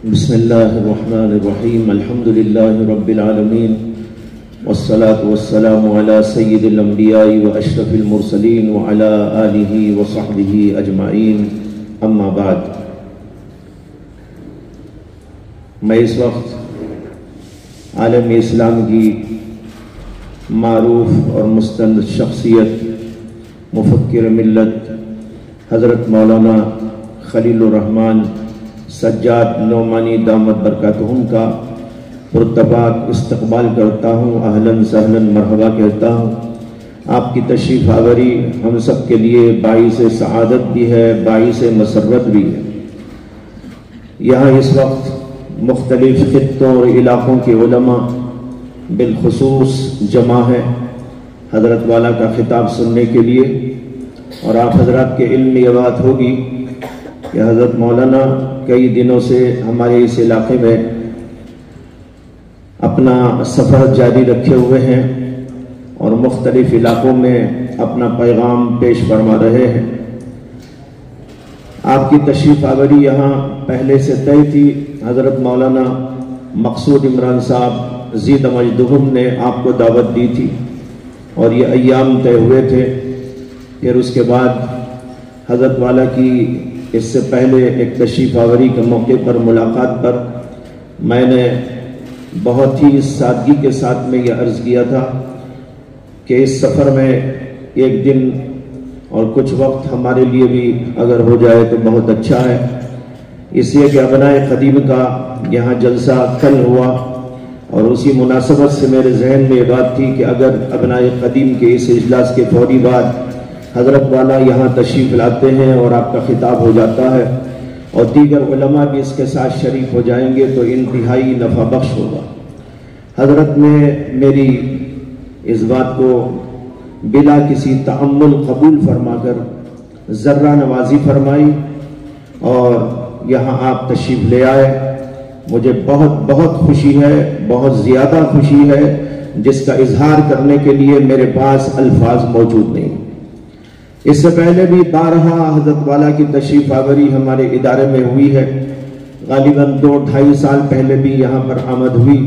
بسم اللہ الرحمن الرحیم الحمد للہ رب العالمین والصلاة والسلام علی سید الانبیاء واشرف المرسلین وعلی آلہ وصحبہ اجمعین اما بعد۔ میں اس وقت عالم اسلام کی معروف اور مستند شخصیت مفکر ملت حضرت مولانا خلیل الرحمن سجاد نعمانی دامت برکاتہم کا پرتپاک استقبال کرتا ہوں، اہلاً سہلاً مرحبا کہتا ہوں۔ آپ کی تشریف آوری ہم سب کے لیے باعث سعادت بھی ہے، باعث مسرت بھی ہے۔ یہاں اس وقت مختلف خطوں اور علاقوں کے علماء بالخصوص جمع ہے حضرت والا کا خطاب سننے کے لیے، اور آپ حضرات کے علم میں یہ بات ہوگی کہ حضرت مولانا کئی دنوں سے ہمارے اس علاقے میں اپنا سفر جاری رکھے ہوئے ہیں اور مختلف علاقوں میں اپنا پیغام پیش فرما رہے ہیں۔ آپ کی تشریف آوری یہاں پہلے سے طے تھی۔ حضرت مولانا مقصود عمران صاحب زید مجدہم نے آپ کو دعوت دی تھی اور یہ ایام طے ہوئے تھے۔ پھر اس کے بعد حضرت والا کی اس سے پہلے ایک تشریف آوری کے موقع پر ملاقات پر میں نے بہت ہی سادگی کے ساتھ میں یہ عرض کیا تھا کہ اس سفر میں ایک دن اور کچھ وقت ہمارے لیے بھی اگر ہو جائے تو بہت اچھا ہے، اس لیے کہ ابنائے قدیم کا یہاں جلسہ کل ہوا اور اسی مناسبت سے میرے ذہن میں یہ بات تھی کہ اگر ابنائے قدیم کے اس اجلاس کے فوری بعد حضرت والا یہاں تشریف لاتے ہیں اور آپ کا خطاب ہو جاتا ہے اور دیگر علماء بھی اس کے ساتھ شریک ہو جائیں گے تو انتہائی نفع بخش ہوگا۔ حضرت نے میری اس بات کو بلا کسی تأمل قبول فرما کر ذرہ نوازی فرمائی اور یہاں آپ تشریف لے آئے۔ مجھے بہت بہت خوشی ہے، بہت زیادہ خوشی ہے، جس کا اظہار کرنے کے لیے میرے پاس الفاظ موجود نہیں۔ اس سے پہلے بھی بارہا حضرت والا کی تشریف آوری ہمارے ادارے میں ہوئی ہے، غالباً 2-2.5 سال پہلے بھی یہاں پر آمد ہوئی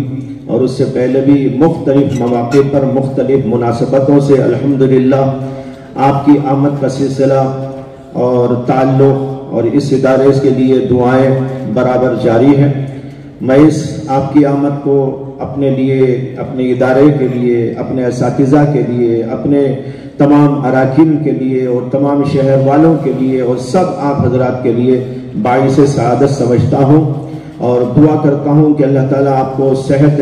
اور اس سے پہلے بھی مختلف مواقع پر مختلف مناسبتوں سے الحمدللہ آپ کی آمد کا سلسلہ اور تعلق اور اس ادارے کے لیے دعائیں برابر جاری ہیں۔ میں اس آپ کی آمد کو اپنے لیے، اپنے ادارے کے لیے، اپنے اساتذہ کے لیے، اپنے تمام اراکین کے لیے اور تمام شہر والوں کے لیے اور سب آپ حضرات کے لیے باعث سعادت سمجھتا ہوں اور دعا کرتا ہوں کہ اللہ تعالیٰ آپ کو صحت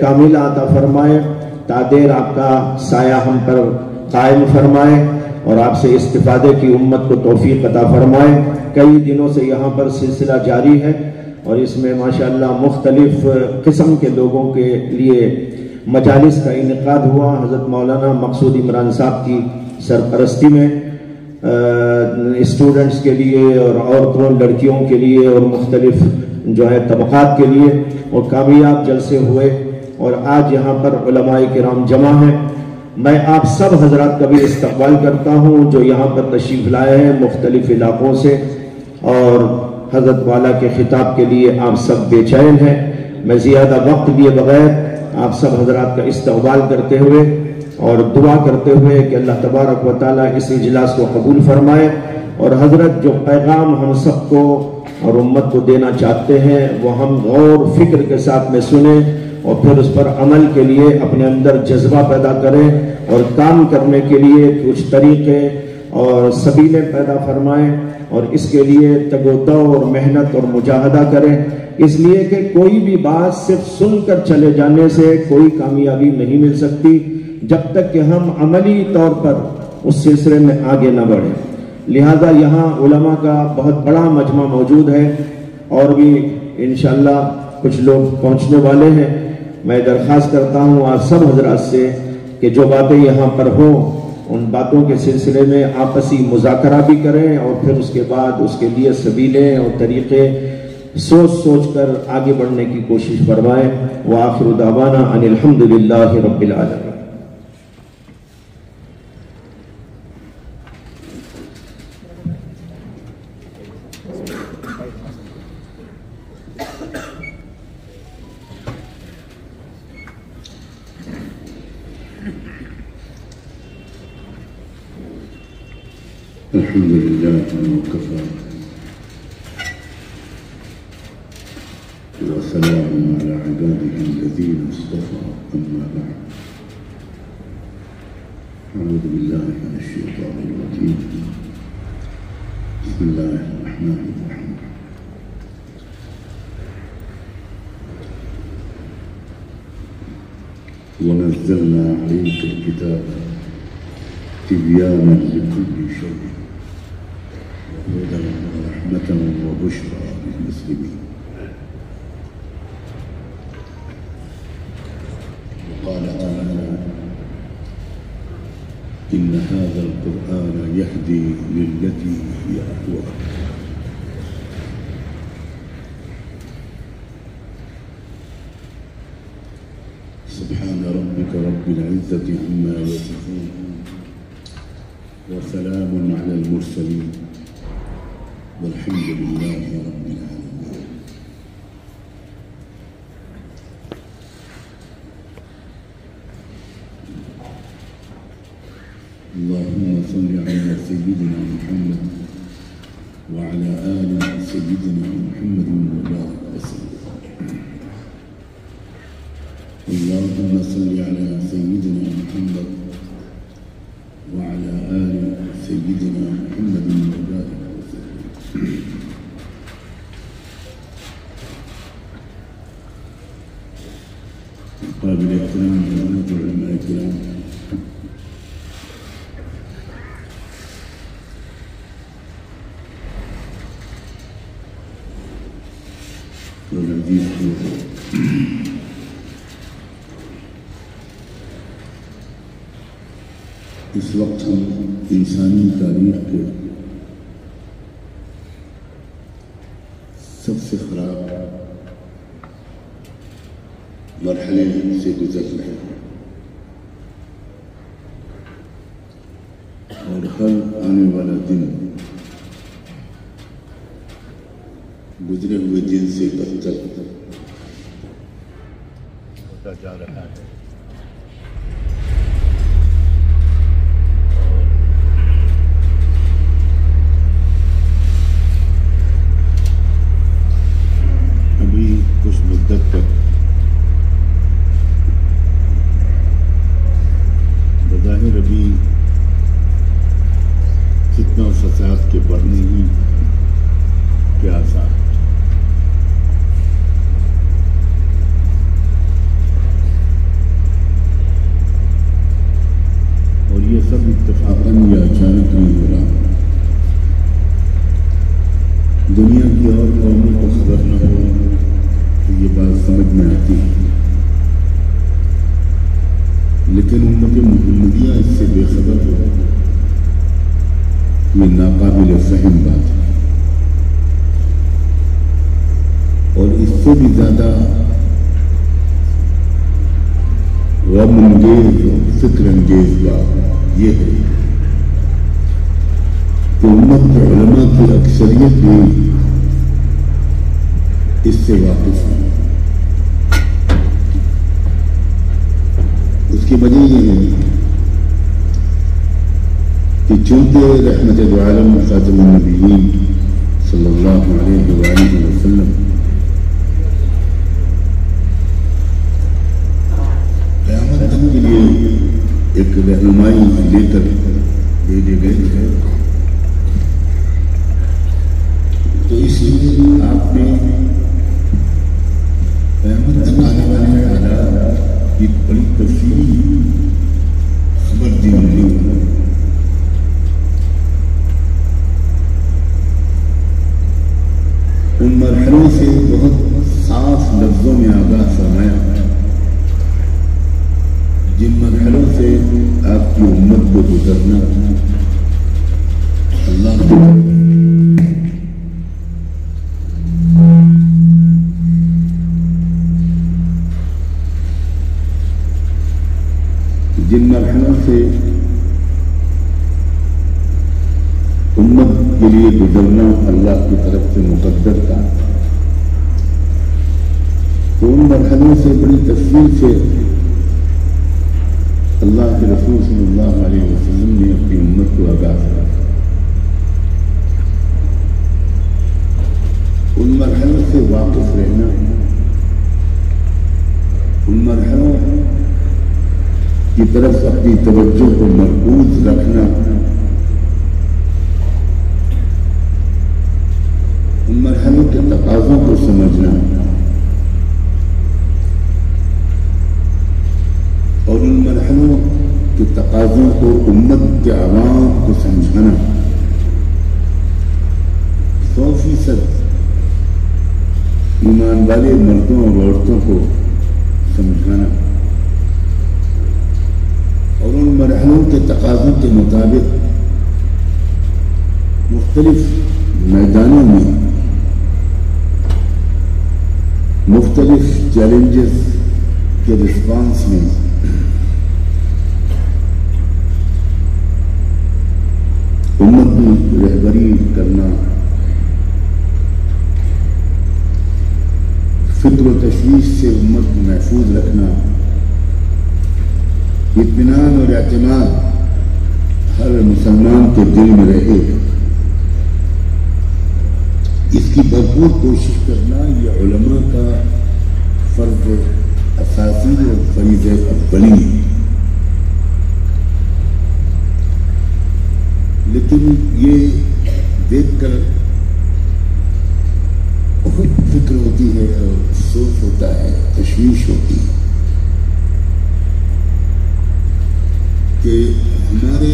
کاملہ عطا فرمائے، تادیر آپ کا سایہ ہم پر قائم فرمائے اور آپ سے استفادے کی امت کو توفیق عطا فرمائے۔ کئی دنوں سے یہاں پر سلسلہ جاری ہے اور اس میں ماشاءاللہ مختلف قسم کے لوگوں کے لیے مجالس کا انعقاد ہوا۔ حضرت مولانا مقصود عمران صاحب کی سرپرستی میں اسٹوڈنٹس کے لیے اور عورتوں لڑکیوں کے لیے اور مختلف جو ہے طبقات کے لیے اور کامیاب جلسے ہوئے اور آج یہاں پر علماء کرام جمع ہیں۔ میں آپ سب حضرات کا بھی استقبال کرتا ہوں جو یہاں پر تشریف لائے ہیں مختلف علاقوں سے، اور حضرت والا کے خطاب کے لیے آپ سب بے چین ہیں۔ میں زیادہ وقت لیے بغیر آپ سب حضرات کا استقبال کرتے ہوئے اور دعا کرتے ہوئے کہ اللہ تبارک و تعالیٰ اس اجلاس کو قبول فرمائے اور حضرت جو پیغام ہم سب کو اور امت کو دینا چاہتے ہیں وہ ہم غور فکر کے ساتھ میں سنیں اور پھر اس پر عمل کے لیے اپنے اندر جذبہ پیدا کریں اور کام کرنے کے لیے کچھ طریقے اور سبیلیں پیدا فرمائیں اور اس کے لیے تگ و دو اور محنت اور مجاہدہ کریں، اس لیے کہ کوئی بھی بات صرف سن کر چلے جانے سے کوئی کامیابی نہیں مل سکتی جب تک کہ ہم عملی طور پر اس سلسلے میں آگے نہ بڑھیں۔ لہذا یہاں علماء کا بہت بڑا مجمع موجود ہے اور بھی انشاءاللہ کچھ لوگ پہنچنے والے ہیں۔ میں درخواست کرتا ہوں آپ سب حضرات سے کہ جو باتیں یہاں پر ہوں ان باتوں کے سلسلے میں آپسی مذاکرہ بھی کریں اور پھر اس کے بعد اس کے لیے سبیلیں اور طریقے سوچ کر آگے بڑھنے کی کوشش فرمائیں۔ وآخر دعوانا ان الحمدللہ رب العالمین۔ الحمد لله وكفى وسلام على عباده الذين اصطفى أما بعد أعوذ بالله من الشيطان الرجيم بسم الله الرحمن الرحيم ونزلنا عليك الكتاب تبيانا لكل شيء وهدى ورحمة وبشرى للمسلمين وقال تعالى إن هذا القرآن يهدي للتي هي أقوم سبحان ربك رب العزة عما يصفون وسلام على المرسلين والحمد لله رب العالمين. اللهم صل على سيدنا محمد وعلى آل سيدنا محمد وبارك وسلم. اللهم صل على سيدنا محمد وعلى آل سيدنا محمد وبارك وسلم. قابل احترام جماعة العلماء الكرام، والعزيز اس وقت ہم انسانی تاریخ کے سب سے خراب مرحلے سے گزر رہے ہیں اور ہر آنے والا دن گزرے ہوئے دن سے بدتر ہوتا جا رہا ہے. کچھ مدت تک بظاہر ابھی فتنہ و فساد کے بڑھنے ہی کے آثار، اور یہ سب اتفاقاً یا اچانک نہیں ہو رہا. دنیا کی اور قوموں کو خبر نہ ہو تو یہ بات سمجھ میں آتی ہے، لیکن امت محمدیہ اس سے بے خبر ہو، یہ ناقابل فہم بات ہے. اور اس سے بھی زیادہ غم انگیز اور فکر انگیز بات یہ ہے کہ امت کے علماء کی اکثریت بھی اس سے واقف ہے. اس کی وجہ یہ ہے کہ چونکہ رحمت دو عالم خاتم النبیین صلی اللہ علیہ وآلہ وسلم قیامت تک کے لیے ایک رہنمائی لے کر بھیجے گئے ہیں، تو اس لیے آپ نے قیامت تک آنے والے حالات کی بڑی تفصیلی خبر دی ہوئی. ان مرحلوں سے بہت صاف لفظوں میں آگاہ فرمایا جن مرحلوں سے آپ کی امت کو گزرنا اللہ جن مرحلوں سے امت کے لیے گزرنا اللہ کی طرف سے مقدر تھا، تو ان مرحلوں سے بڑی تفصیل سے اللہ کے رسول صلی اللہ علیہ وسلم نے اپنی امت کو آگاہ کیا. ان مرحلوں سے واقف رہنا، ان مرحلوں کی طرف اپنی توجہ کو مرکوز رکھنا، ان مرحلوں کے تقاضوں کو سمجھنا اور ان مرحلوں کے تقاضوں کو امت کے عوام کو سمجھانا 100% ایمان والے مردوں اور عورتوں کو سمجھانا اور ان مرحلوں کے تقاضوں کے مطابق مختلف میدانوں میں مختلف چیلنجز کے رسپانس میں امت کی رہبری کرنا، فکر و تشویش سے امت کو محفوظ رکھنا، اطمینان اور اعتماد ہر مسلمان کے دل میں رہے، اس کی بھرپور کوشش کرنا یہ علماء کا فرض اساسی اور فریضہ اولی ہے۔ لیکن یہ دیکھ کر بہت فکر ہوتی ہے اور افسوس ہوتا ہے، تشویش ہوتی ہے کہ ہمارے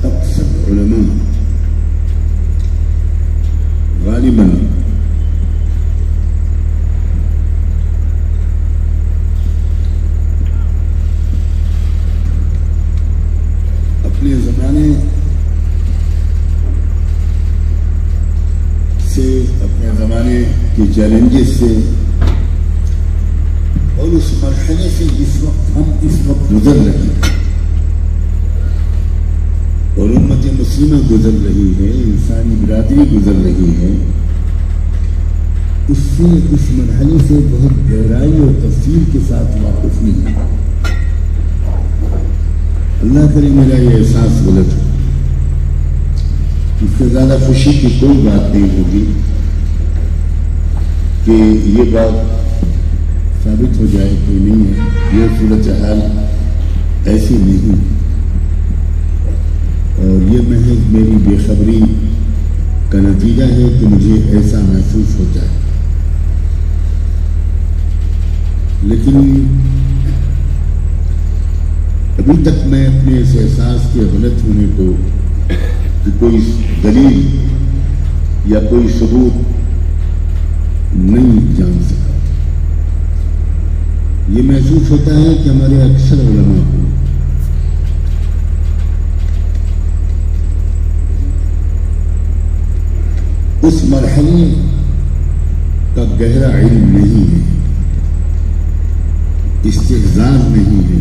اکثر علماء غالباً اپنے زمانے سے، اپنے زمانے کے چیلنجز سے اور اس مرحلے سے ہم اس وقت گزر رہے ہیں اور امت مسلمہ گزر رہی ہے، انسانی برادری گزر رہی ہے، اس سے اس مرحلے سے بہت گہرائی اور تفصیل کے ساتھ واقف نہیں ہے۔ اللہ کرے میرا یہ احساس غلط ہے، اس سے زیادہ خوشی کی کوئی بات نہیں ہوگی کہ یہ بات ثابت ہو جائے کہ نہیں ہے، یہ صورتحال ایسی نہیں اور یہ محض میری بے خبری کا نتیجہ ہے کہ مجھے ایسا محسوس ہوتا ہے۔ لیکن ابھی تک میں اپنے اس احساس کے غلط ہونے کو کہ کوئی دلیل یا کوئی ثبوت نہیں جان سکا۔ یہ محسوس ہوتا ہے کہ ہمارے اکثر علماء کو اس مرحلے کا گہرا علم نہیں ہے، استحضار نہیں ہے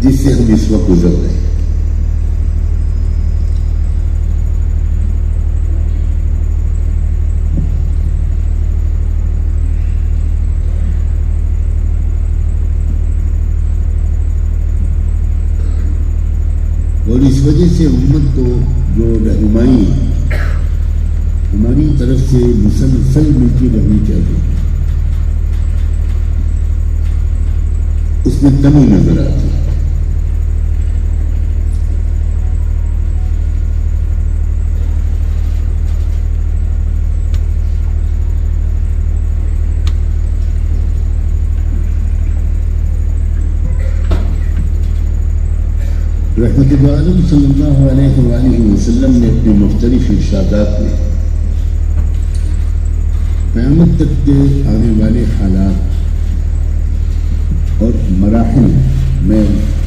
جس سے ہم اس وقت گزر رہے ہیں۔ اور اس وجہ سے امت کو جو رہنمائی ہماری طرف سے مسلسل ملتی رہنی چاہیے، اس میں کمی نظر آتی ہے۔ رحمت عالم صلی اللہ علیہ وآلہ وسلم نے اپنے مختلف ارشادات میں قیامت تک کے آنے والے حالات اور مراحل، میں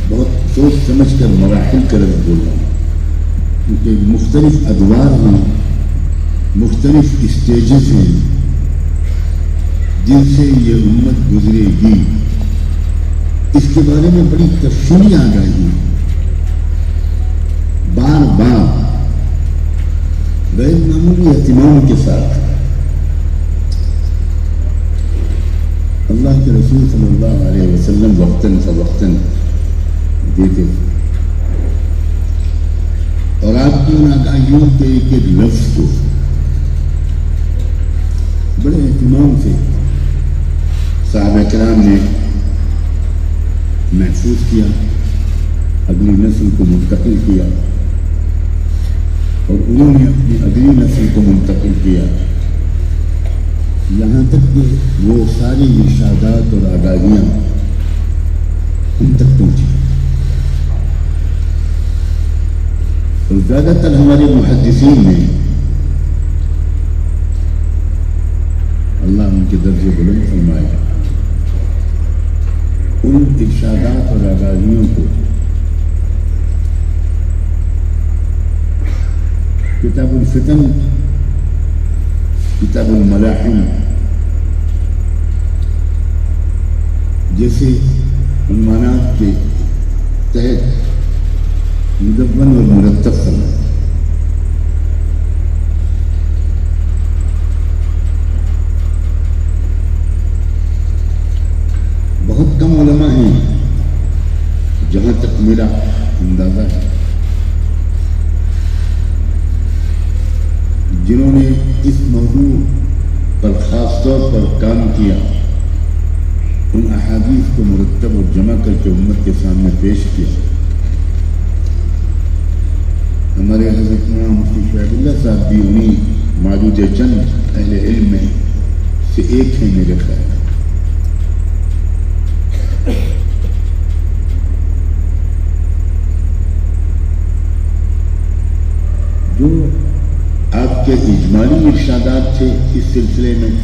بہت سوچ سمجھ کر مراحل کا لفظ بول رہا ہوں کیونکہ مختلف ادوار ہیں، مختلف اسٹیجز ہیں جن سے یہ امت گزرے گی، اس کے بارے میں بڑی تفصیلی آگاہی بار بار غیر معمولی اہتمام کے ساتھ اللہ کے رسول صلی اللہ علیہ وسلم وقتاً فوقتاً دیتے اور آپ کی ان آگاہیوں کے ایک ایک لفظ کو کرام نے محفوظ کیا، اگلی نسل کو منتقل کیا، اور انہوں نے اپنی اگلی نسل کو منتقل کیا، یہاں تک کہ وہ ساری ارشادات اور آگاہیاں ہم تک پہنچی۔ اور زیادہ تر ہمارے محدثین نے، اللہ ان کے درجے بلند فرمائے، ان ارشادات اور آگاہیوں کو کتاب الفتن، کتاب الملاحم جیسے عنوانات کے تحت مدون اور مرتب کرنا۔ بہت کم علماء ہیں، جہاں تک میرا اندازہ ہے، جنہوں نے اس موضوع پر خاص طور پر کام کیا، ان احادیث کو مرتب اور جمع کر کے امت کے سامنے پیش کیا۔ ہمارے حضرت مولانا مفتی شعیب اللہ صاحب بھی انہیں موجود چند اہل علم میں سے ایک ہیں میرے خیال۔ جو آپ کے اجمالی ارشادات تھے اس سلسلے میں،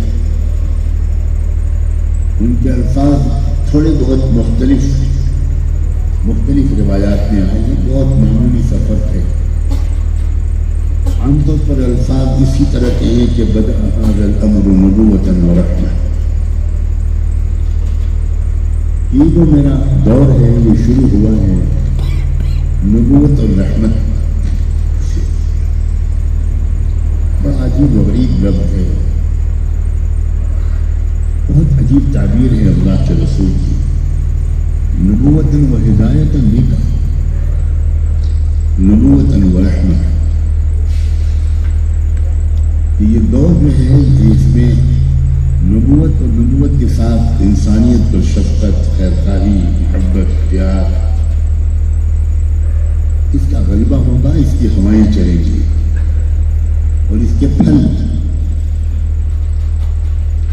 ان کے الفاظ تھوڑے بہت مختلف روایات میں آئے ہیں، بہت معمولی سفر ہے۔ عام طور پر الفاظ اسی طرح کے ہیں کہ بدأ هذا الامر نبوۃ ورحمۃ، یہ جو میرا دور ہے یہ شروع ہوا ہے نبوت اور رحمت سے۔ بڑا عجیب و غریب لفظ ہے، بہت عجیب تعبیر ہے اللہ کے رسول کی۔ نبوت و ہدایت نہیں کہا، نبوت و رحمت۔ یہ دور جو ہے اس میں نبوت اور نبوت کے ساتھ انسانیت پر شفقت، خیرخواہی، محبت، پیار، اس کا غلبہ ہوگا، اس کی ہوائیں چلیں گی، اور اس کے پھل،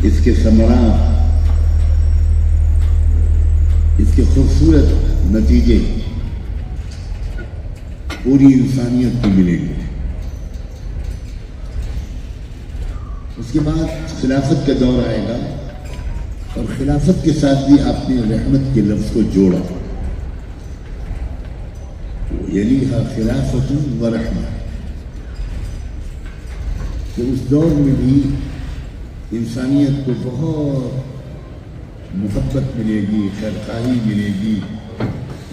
اس کے ثمرات، اس کے خوبصورت نتیجے پوری انسانیت کو ملیں گے۔ اس کے بعد خلافت کا دور آئے گا، اور خلافت کے ساتھ بھی آپ نے رحمت کے لفظ کو جوڑا، یلیہا خلافت و رحمت، کہ اس دور میں بھی انسانیت کو بہت محبت ملے گی، خیرخواہی ملے گی،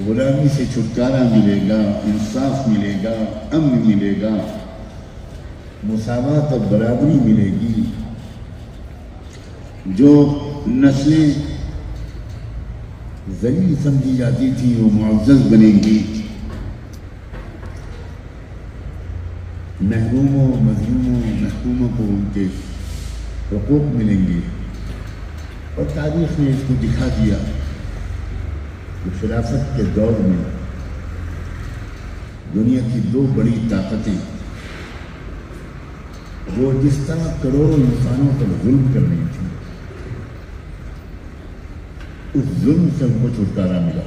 غلامی سے چھٹکارا ملے گا، انصاف ملے گا، امن ملے گا، مساوات اور برابری ملے گی۔ جو نسلیں ذلیل سمجھی جاتی تھیں وہ معزز بنیں گی، محروموں، مظلوموں، محکوموں کو ان کے حقوق ملیں گے۔ اور تاریخ نے اس کو دکھا دیا کہ خلافت کے دور میں دنیا کی دو بڑی طاقتیں، وہ جس طرح کروڑوں انسانوں پر ظلم کر رہی تھیں، اس ظلم سے ان کو چھٹکارا ملا۔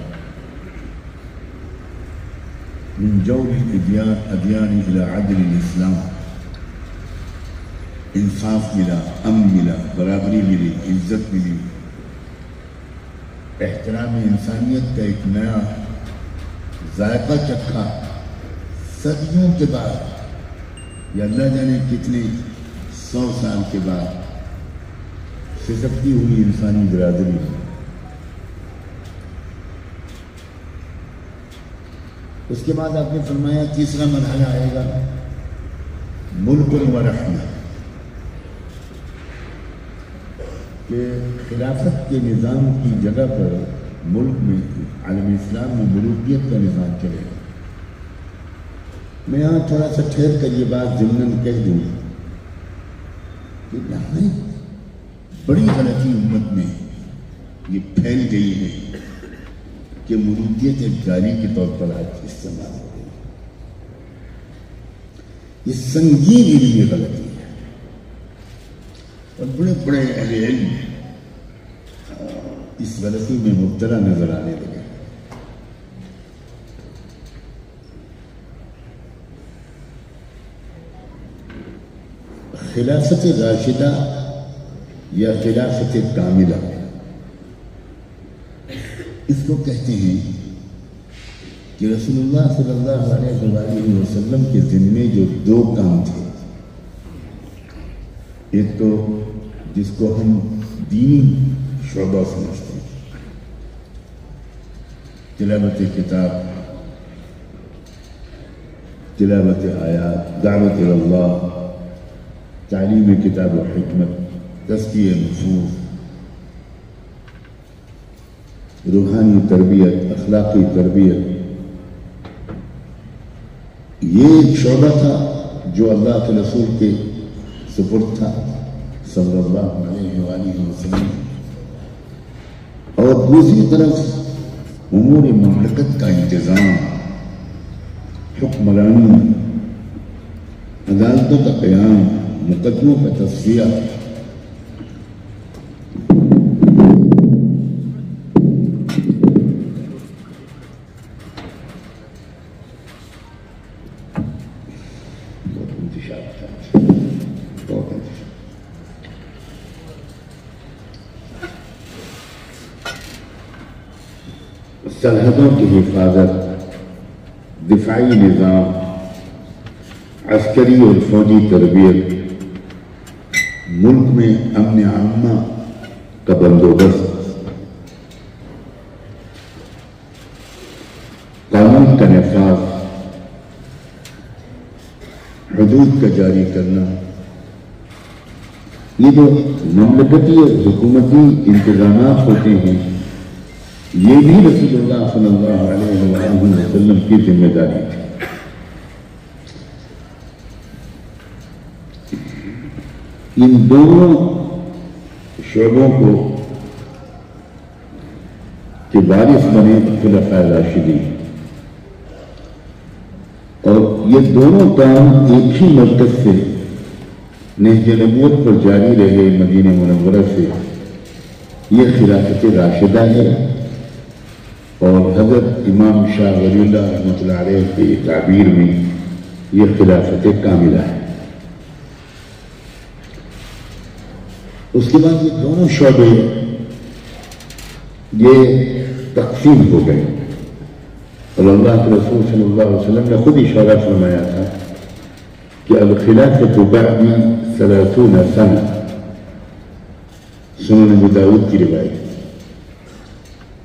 من جور الادیان الى عدل الاسلام، انصاف ملا، امن ملا، برابری ملی، عزت ملی، احترام انسانیت کا ایک نیا ذائقہ چکھا صدیوں کے بعد، یا اللہ جانے کتنے 100 سال کے بعد سسکتی ہوئی انسانی برادری۔ اس کے بعد آپ نے فرمایا تیسرا مرحلہ آئے گا ملک و رحمت، کہ خلافت کے نظام کی جگہ پر ملک میں، عالم اسلام میں ملوکیت کا نظام چلے گا۔ میں یہاں تھوڑا سا ٹھہر کر یہ بات ضمناً کہہ دوں کہ یہاں بڑی غلطی امت میں یہ پھیل گئی ہے کہ مریدیت ایک گاڑی کے طور پر آج استعمال ہو رہی ہے. یہ سنگین علمی غلطی ہے اور بڑے بڑے اہل علم اس غلطی میں مبتلا نظر آنے لگے. خلافت راشدہ یا خلافت کاملہ اس کو کہتے ہیں کہ رسول اللہ صلی اللہ علیہ وسلم کے ذمے جو دو کام تھے، ایک تو جس کو ہم دینی شعبہ سمجھتے ہیں، تلاوت کتاب، تلاوت آیات، دعوت اللہ، تعلیم کتاب و حکمت، تزکیہ نفوس، روحانی تربیت، اخلاقی تربیت. یہ ایک شعبہ تھا جو اللہ کے رسول کے سپرد تھا صلی اللہ علیہ وآلہ وسلم. اور دوسری طرف امور مملکت کا انتظام، حکمرانی، عدالتوں کا قیام، مقدموں کا تصفیہ. سرحدوں کی حفاظت، دفاعی نظام، عسکری اور فوجی تربیت، ملک میں امن عامہ کا بندوبست، قانون کا نفاذ، حدود کا جاری کرنا، یہ جو مملکتی اور حکومتی انتظامات ہوتے ہیں یہ بھی رسول اللہ صلی اللہ علیہ وسلم کی ذمہ داری تھی. ان دونوں شعبوں کو کے وارث بنے خلفاء راشدین، اور یہ دونوں کام ایک ہی مرکز سے نہج نبوت پر جاری رہے مدینہ منورہ سے. یہ خلافت راشدہ ہے، اور حضرت امام شاہ ولی اللہ رحمۃ اللہ علیہ کی تعبیر میں یہ خلافت کاملہ ہے. اس کے بعد یہ دونوں شعبے یہ تقسیم ہو گئے، اور اللہ کے رسول صلی اللہ علیہ وسلم نے خود اشارہ فرمایا تھا کہ الخلافۃ بعدی 30 سنہ، سنن ابی داؤد کی روایت.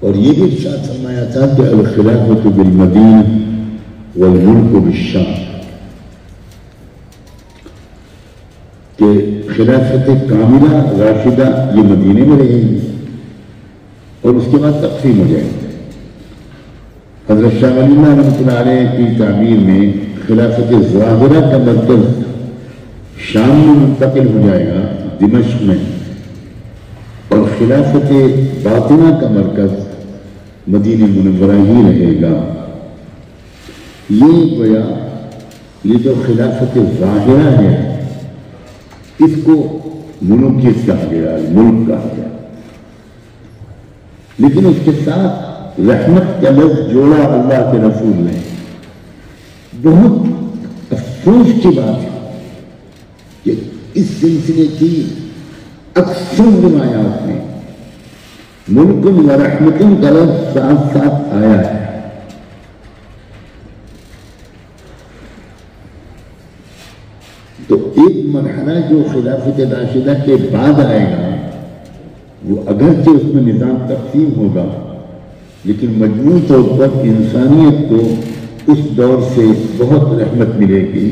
اور یہ بھی ارشاد فرمایا تھا کہ الخلافۃ بالمدینہ والملک بالشام، کہ خلافت کاملہ راشدہ یہ مدینے میں رہے گی اور اس کے بعد تقسیم ہو جائے گی. حضرت شاہ ولی اللہ رحمۃ اللہ علیہ کی تعبیر میں خلافت ظاہرہ کا مرکز شام میں منتقل ہو جائے گا، دمشق میں، اور خلافت باطنہ کا مرکز مدینہ منورہ ہی رہے گا. یہ گویا یہ جو خلافت ظاہرہ ہے اس کو ملوکیت کہا گیا، ملک کہا گیا، لیکن اس کے ساتھ رحمت کا لفظ جوڑا اللہ کے رسول نے. بہت افسوس کی بات ہے کہ اس سلسلے کی اکثر روایات میں ملک و رحمت کا لفظ ساتھ ساتھ آیا ہے. تو ایک مرحلہ جو خلافت راشدہ کے بعد آئے گا وہ اگرچہ اس میں نظام تقسیم ہوگا لیکن مجموعی طور پر انسانیت کو اس دور سے بہت رحمت ملے گی،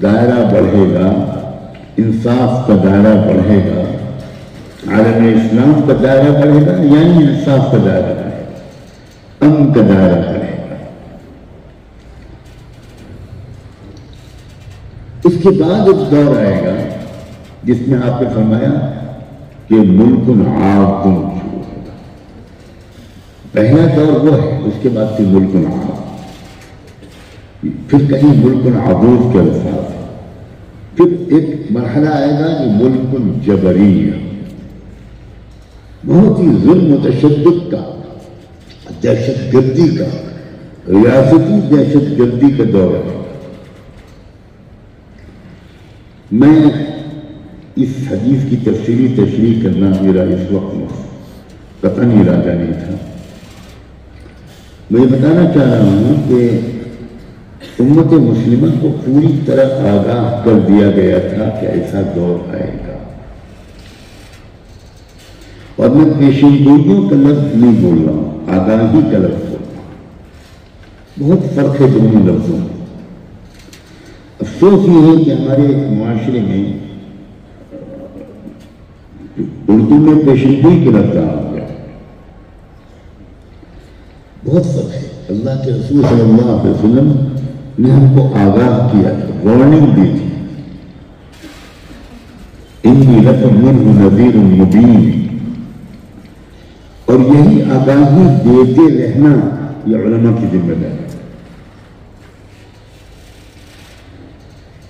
دائرہ بڑھے گا، انصاف کا دائرہ بڑھے گا، عالم اسلام کا دائرہ بڑھے گا، یعنی انصاف کا دائرہ بڑھے گا، امن کا دائرہ بڑھے گا. اس کے بعد ایک دور آئے گا جس میں آپ نے فرمایا کہ ملک عاقن شروع ہوگا. پہلا دور وہ ہے، اس کے بعد پھر ملک عام، پھر کہیں ملک عبور کے الفاظ، پھر ایک مرحلہ آئے گا کہ ملک جبریہ، بہت ہی ظلم و تشدد کا، دہشت گردی کا، ریاستی دہشت گردی کا دور ہے۔ میں اس حدیث کی تفصیلی تشریح کرنا میرا اس وقت قطعاً ارادہ نہیں تھا۔ میں یہ بتانا چاہ رہا ہوں کہ امت مسلمہ کو پوری طرح آگاہ کر دیا گیا تھا کہ ایسا دور آئے گا، اور میں پیشین گوئیوں کا لفظ نہیں بول رہا ہوں، آگاہی کا لفظ بول رہا ہوں۔ بہت فرق ہے دونوں لفظوں میں۔ افسوس یہ ہے کہ ہمارے معاشرے میں اردو میں پیشین گوئی کا لفظ آ گیا، بہت فرق ہے۔ اللہ کے رسول صلی اللہ علیہ وسلم نے ہم کو آگاہ کیا، وارننگ دی تھی، انی لکم منہ نذیر مبین، اور یہی آگاہی دیتے رہنا یہ علماء کی ذمہ داری ہے۔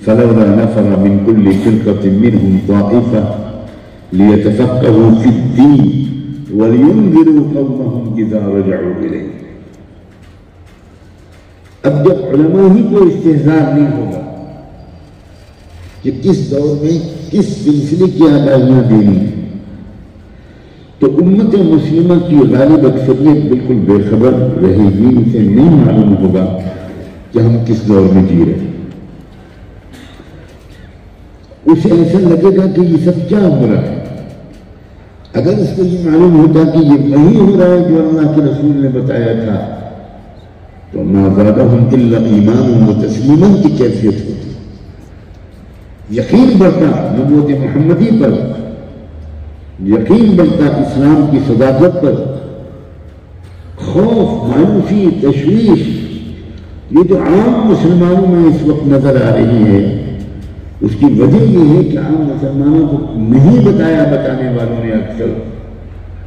فلولا نفر من كل فرقة منهم طائفة ليتفقهوا في الدين ولينذروا قومهم إذا رجعوا إليه۔ اب جب علماء ہی کو استحضار نہیں ہوگا کہ کس دور میں کس سلسلے کی آگاہیاں دینی، تو امت مسلمہ کی غالب اکثریت بالکل بے خبر رہے گی، اسے نہیں معلوم ہوگا کہ ہم کس دور میں جی رہے ہیں۔ اسے ایسا لگے گا کہ یہ سب کیا ہو رہا ہے۔ اگر اس کو یہ معلوم ہوتا کہ یہ وہی ہو رہا ہے جو اللہ کے رسول نے بتایا تھا، تو ما زادہم الا ایمانا و تسلیما کی کیفیت ہوتی، یقین بڑھتا نبوت محمدی پر، یقین بڑھتا اسلام کی صداقت پر، خوف، مایوسی، تشویش یہ جو عام مسلمانوں میں اس وقت نظر آ رہی ہے، اس کی وجہ یہ ہے کہ عام مسلمانوں کو نہیں بتایا بتانے والوں نے اکثر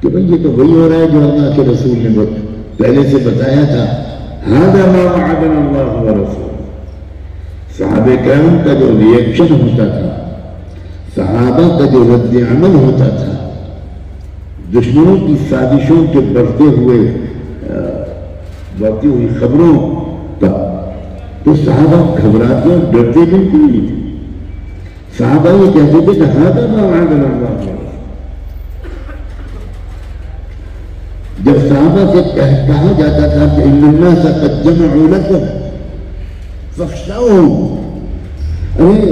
کہ بھئی یہ تو وہی ہو رہا ہے جو اللہ کے رسول نے پہلے سے بتایا تھا۔ ھذا ما وعدنا اللہ ورسولہ۔ صحابہ کرام کا جو ریئیکشن ہوتا تھا، صحابہ کا جو رد عمل ہوتا تھا دشمنوں کی سازشوں کے بڑھتی ہوئی خبروں کا، تو صحابہ گھبراتے اور ڈرتے بالکل نہیں تھے۔ صحابہ یہ کہتے تھے کہ ھذا ما وعدنا اللہ ورسولہ۔ جب صحابہ سے کہا جاتا تھا کہ ان الناس قد جمعوا لکم فاخشوہم، ارے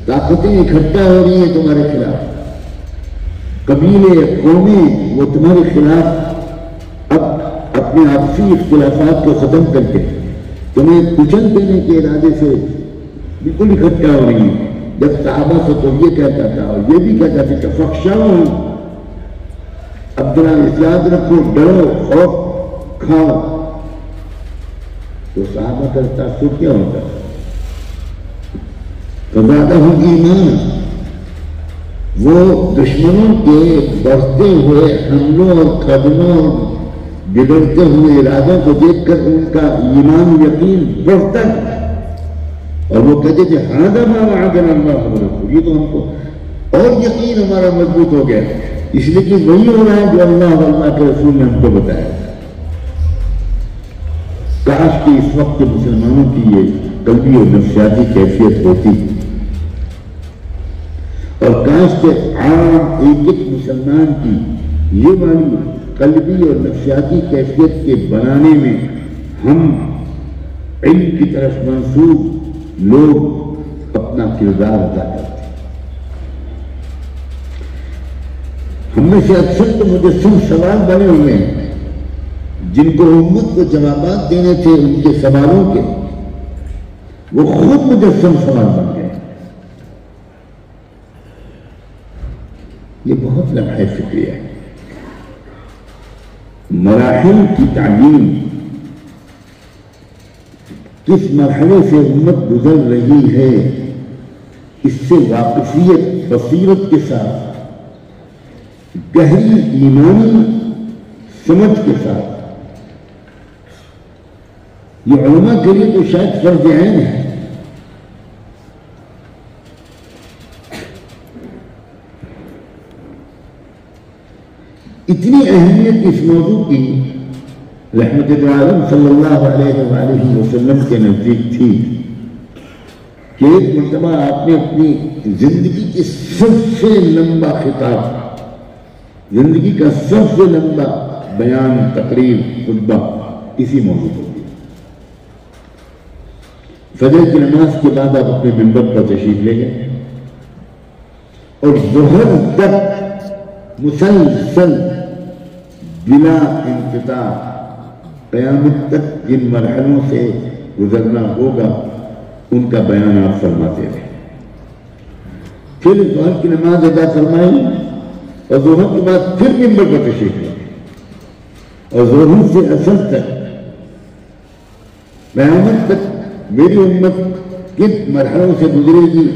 طاقتیں اکٹھا ہو رہی ہیں تمہارے خلاف، قبیلے قومیں وہ تمہارے خلاف اب اپنے آپسی اختلافات کو ختم کر کے تمہیں کچل دینے کے ارادے سے بالکل اکٹھا ہو رہی ہیں۔ جب صحابہ سے تو یہ کہتا تھا اور یہ بھی کہتا تھا کہ فخشوہم، اب ذرا یاد رکھو، ڈرو، خوف کھاؤ، تو صحابہ کا تاثر کیا ہوتا ہے؟ فزادہم ایمان، وہ دشمنوں کے بڑھتے ہوئے حملوں اور قدموں اور بگڑتے ہوئے ارادوں کو دیکھ کر ان کا ایمان یقین بڑھتا ہے، اور وہ کہتے تھے ھذا ما وعدنا اللہ ورسولہ، یہ تو ہم کو اور یقین ہمارا مضبوط ہو گیا، اس لیے کہ وہی ہو رہا ہے جو اللہ اور اللہ کے رسول نے ہم کو بتایا تھا۔ کاش کہ اس وقت مسلمانوں کی یہ قلبی اور نفسیاتی کیفیت ہوتی، اور کاش کہ عام ایک ایک مسلمان کی یہ والی قلبی اور نفسیاتی کیفیت کے بنانے میں ہم علم کی طرف منسوب لوگ اپنا کردار ادا کرتے۔ ہم میں سے اکثر تو مجسم سوال بنے ہوئے ہیں، جن کو امت کو جوابات دینے تھے ان کے سوالوں کے، وہ خود مجسم سوال بن گئے۔ یہ بہت لمحہ فکری ہے۔ مراحل کی تعلیم، کس مرحلے سے امت گزر رہی ہے، اس سے واقفیت بصیرت کے ساتھ، گہری ایمانی سمجھ کے ساتھ یہ علماء کے لیے تو شاید فرض عین ہے. اتنی اہمیت اس موضوع کی رحمت عالم صلی اللہ علیہ وآلہ وسلم کے نزدیک تھی کہ ایک مرتبہ آپ نے اپنی زندگی کی سب سے لمبا خطاب، زندگی کا سب سے لمبا بیان، تقریر، خطبہ اسی موضوع پر دیا. فجر کی نماز کے بعد آپ اپنے منبر پر تشریف لے گئے اور ظہر تک مسلسل بلا انقطاع قیامت تک جن مرحلوں سے گزرنا ہوگا ان کا بیان آپ فرماتے رہے. پھر ظہر کی نماز ادا فرمائی اور ظہر کے بعد پھر منبر پر تشریف لے اور ظہر سے عصر تک قیامت تک میری امت کن مرحلوں سے گزرے گی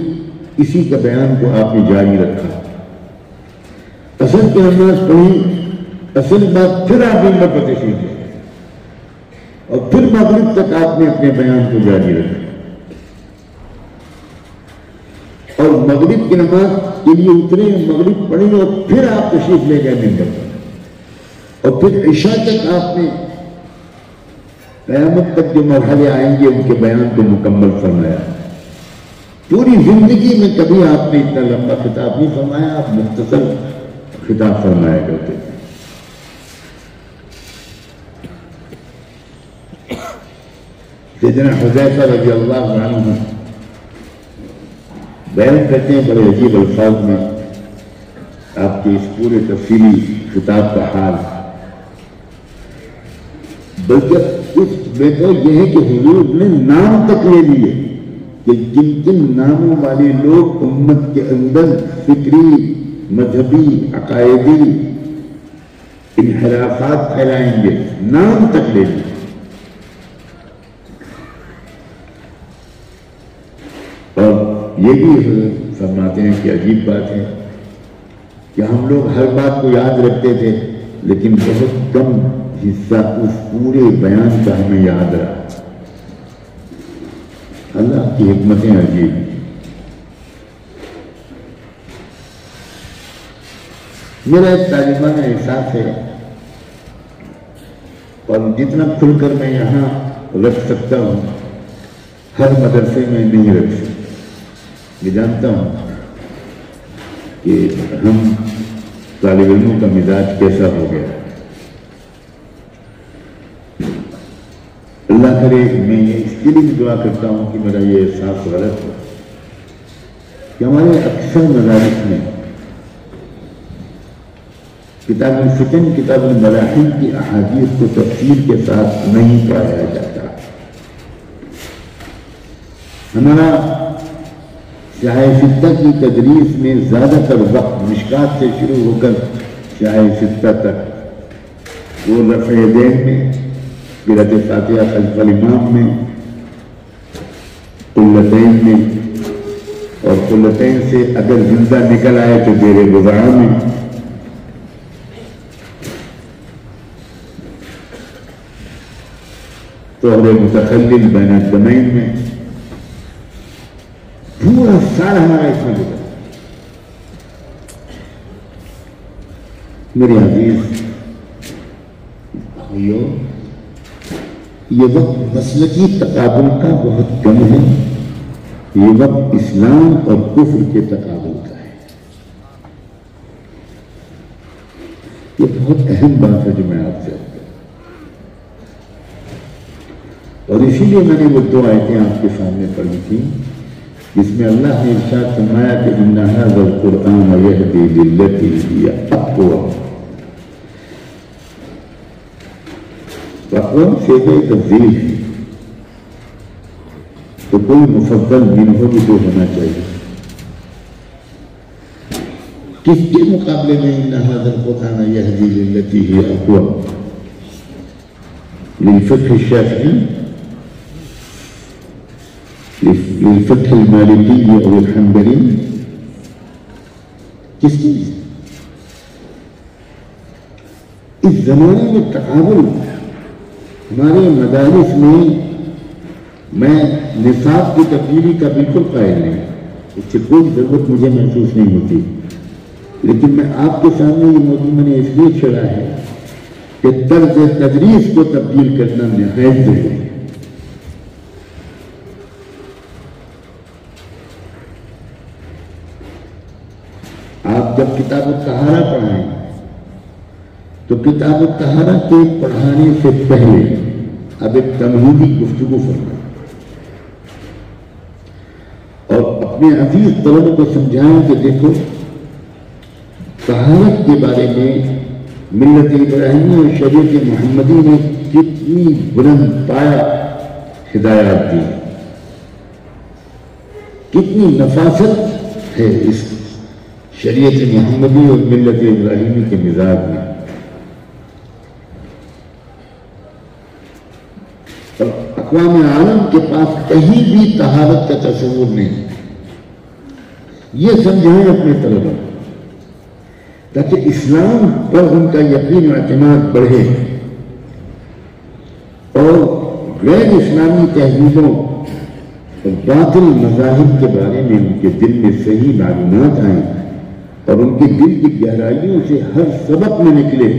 اسی کا بیان کو آپ نے جاری رکھا. عصر کی نماز پڑھی، عصر کے بعد پھر آپ منبر پر تشریف لے اور پھر مغرب تک آپ نے اپنے بیان کو جاری رکھا اور مغرب کی نماز کے لیے اترے، مغرب پڑھی اور پھر آپ تشریف لے گئے منبر پر اور پھر عشاء تک آپ نے قیامت تک جو مرحلے آئیں گے ان کے بیان کو مکمل فرمایا. پوری زندگی میں کبھی آپ نے اتنا لمبا خطاب نہیں فرمایا، آپ مختصر خطاب فرمایا کرتے تھے. سیدنا حذیفہ رضی اللہ عنہ بیان کرتے ہیں بڑے عجیب الفاظ میں آپ کے اس پورے تفصیلی خطاب کا حال. بلکہ اس بہتر یہ ہے کہ حضور نے نام تک لے لیے کہ جن جن ناموں والے لوگ امت کے اندر فکری، مذہبی، عقائدی انحرافات پھیلائیں گے، نام تک لے لیے. اور یہ بھی فرماتے ہیں کہ عجیب بات ہے کہ ہم لوگ ہر بات کو یاد رکھتے تھے لیکن بہت کم حصہ اس پورے بیان کا ہمیں یاد رہا. اللہ کی حکمتیں عجیب. میرا ایک طالبانہ احساس ہے اور جتنا کھل کر میں یہاں رکھ سکتا ہوں ہر مدرسے میں نہیں رکھ سکتا. میں جانتا ہوں کہ ہم طالب علموں کا مزاج کیسا ہو گیا. اللہ کرے میں اس کے لیے بھی دعا کرتا ہوں کہ میرا یہ احساس غلط ہو کہ ہمارے اکثر مدارس میں کتاب الفتن، کتاب الملاحم کی احادیث کو تفصیل کے ساتھ نہیں پڑھایا جاتا. ہمارا شاہ ستہ کی تدریس میں زیادہ تر وقت مشکات سے شروع ہو کر شاہ ستہ تک وہ رفع دین میں، قرأت فاتحہ خلف الامام میں، قلتین میں، اور قلتین سے اگر زندہ نکل آئے تو دیر گزارا میں، طہر متخلل بین الدمین میں، پورا سال ہمارا اس میں گزرا. میرے عزیز بھائیو، یہ وقت مسلکی تقابل کا بہت کم ہے، یہ وقت اسلام اور کفر کے تقابل کا ہے. یہ بہت اہم بات ہے جو میں آپ سے اور اسی لیے میں نے وہ 2 آیتیں آپ کے سامنے پڑھی تھی جس میں اللہ نے ارشاد فرمایا کہ ان ھذا القرآن یہدی للتی ہی اقوم. اقوم سے تفضیل ہے تو کوئی مفضل منہ بھی تو ہونا چاہیے. کس کے مقابلے میں ان ھذا القرآن یہدی للتی ہی اقوم؟ للفقہ الشافعی، للفقہ المالکی اور الحنبلی، کس کی؟ اس زمانے میں تقابل ہمارے مدارس میں میں نصاب کی تبدیلی کا بالکل قائل نہیں، اس سے کوئی ضرورت مجھے محسوس نہیں ہوتی، لیکن میں آپ کے سامنے یہ موضوع میں نے اس لیے چھڑا ہے کہ طرز تدریس کو تبدیل کرنا نہایت ضروری ہے۔ آپ جب کتاب الطہارہ پڑھائیں تو کتاب الطہارہ کے پڑھانے سے پہلے اب ایک تمہیدی گفتگو فرمائیں اور اپنے عزیز طلبہ کو سمجھائیں کہ دیکھو طہارت کے بارے میں ملت ابراہیمی اور شریعت محمدی نے کتنی بلند پایا ہدایات دی، کتنی نفاست ہے اس شریعت محمدی اور ملت ابراہیمی کے مزاج میں، اور اقوام عالم کے پاس کہیں بھی طہارت کا تصور نہیں۔ یہ سمجھائیں اپنے طلبہ تاکہ اسلام پر ان کا یقین و اعتماد بڑھے اور غیر اسلامی تہذیبوں اور باطل مذاہب کے بارے میں ان کے دل میں صحیح معلومات آئیں اور ان کے دل کی گہرائیوں سے ہر سبق میں نکلے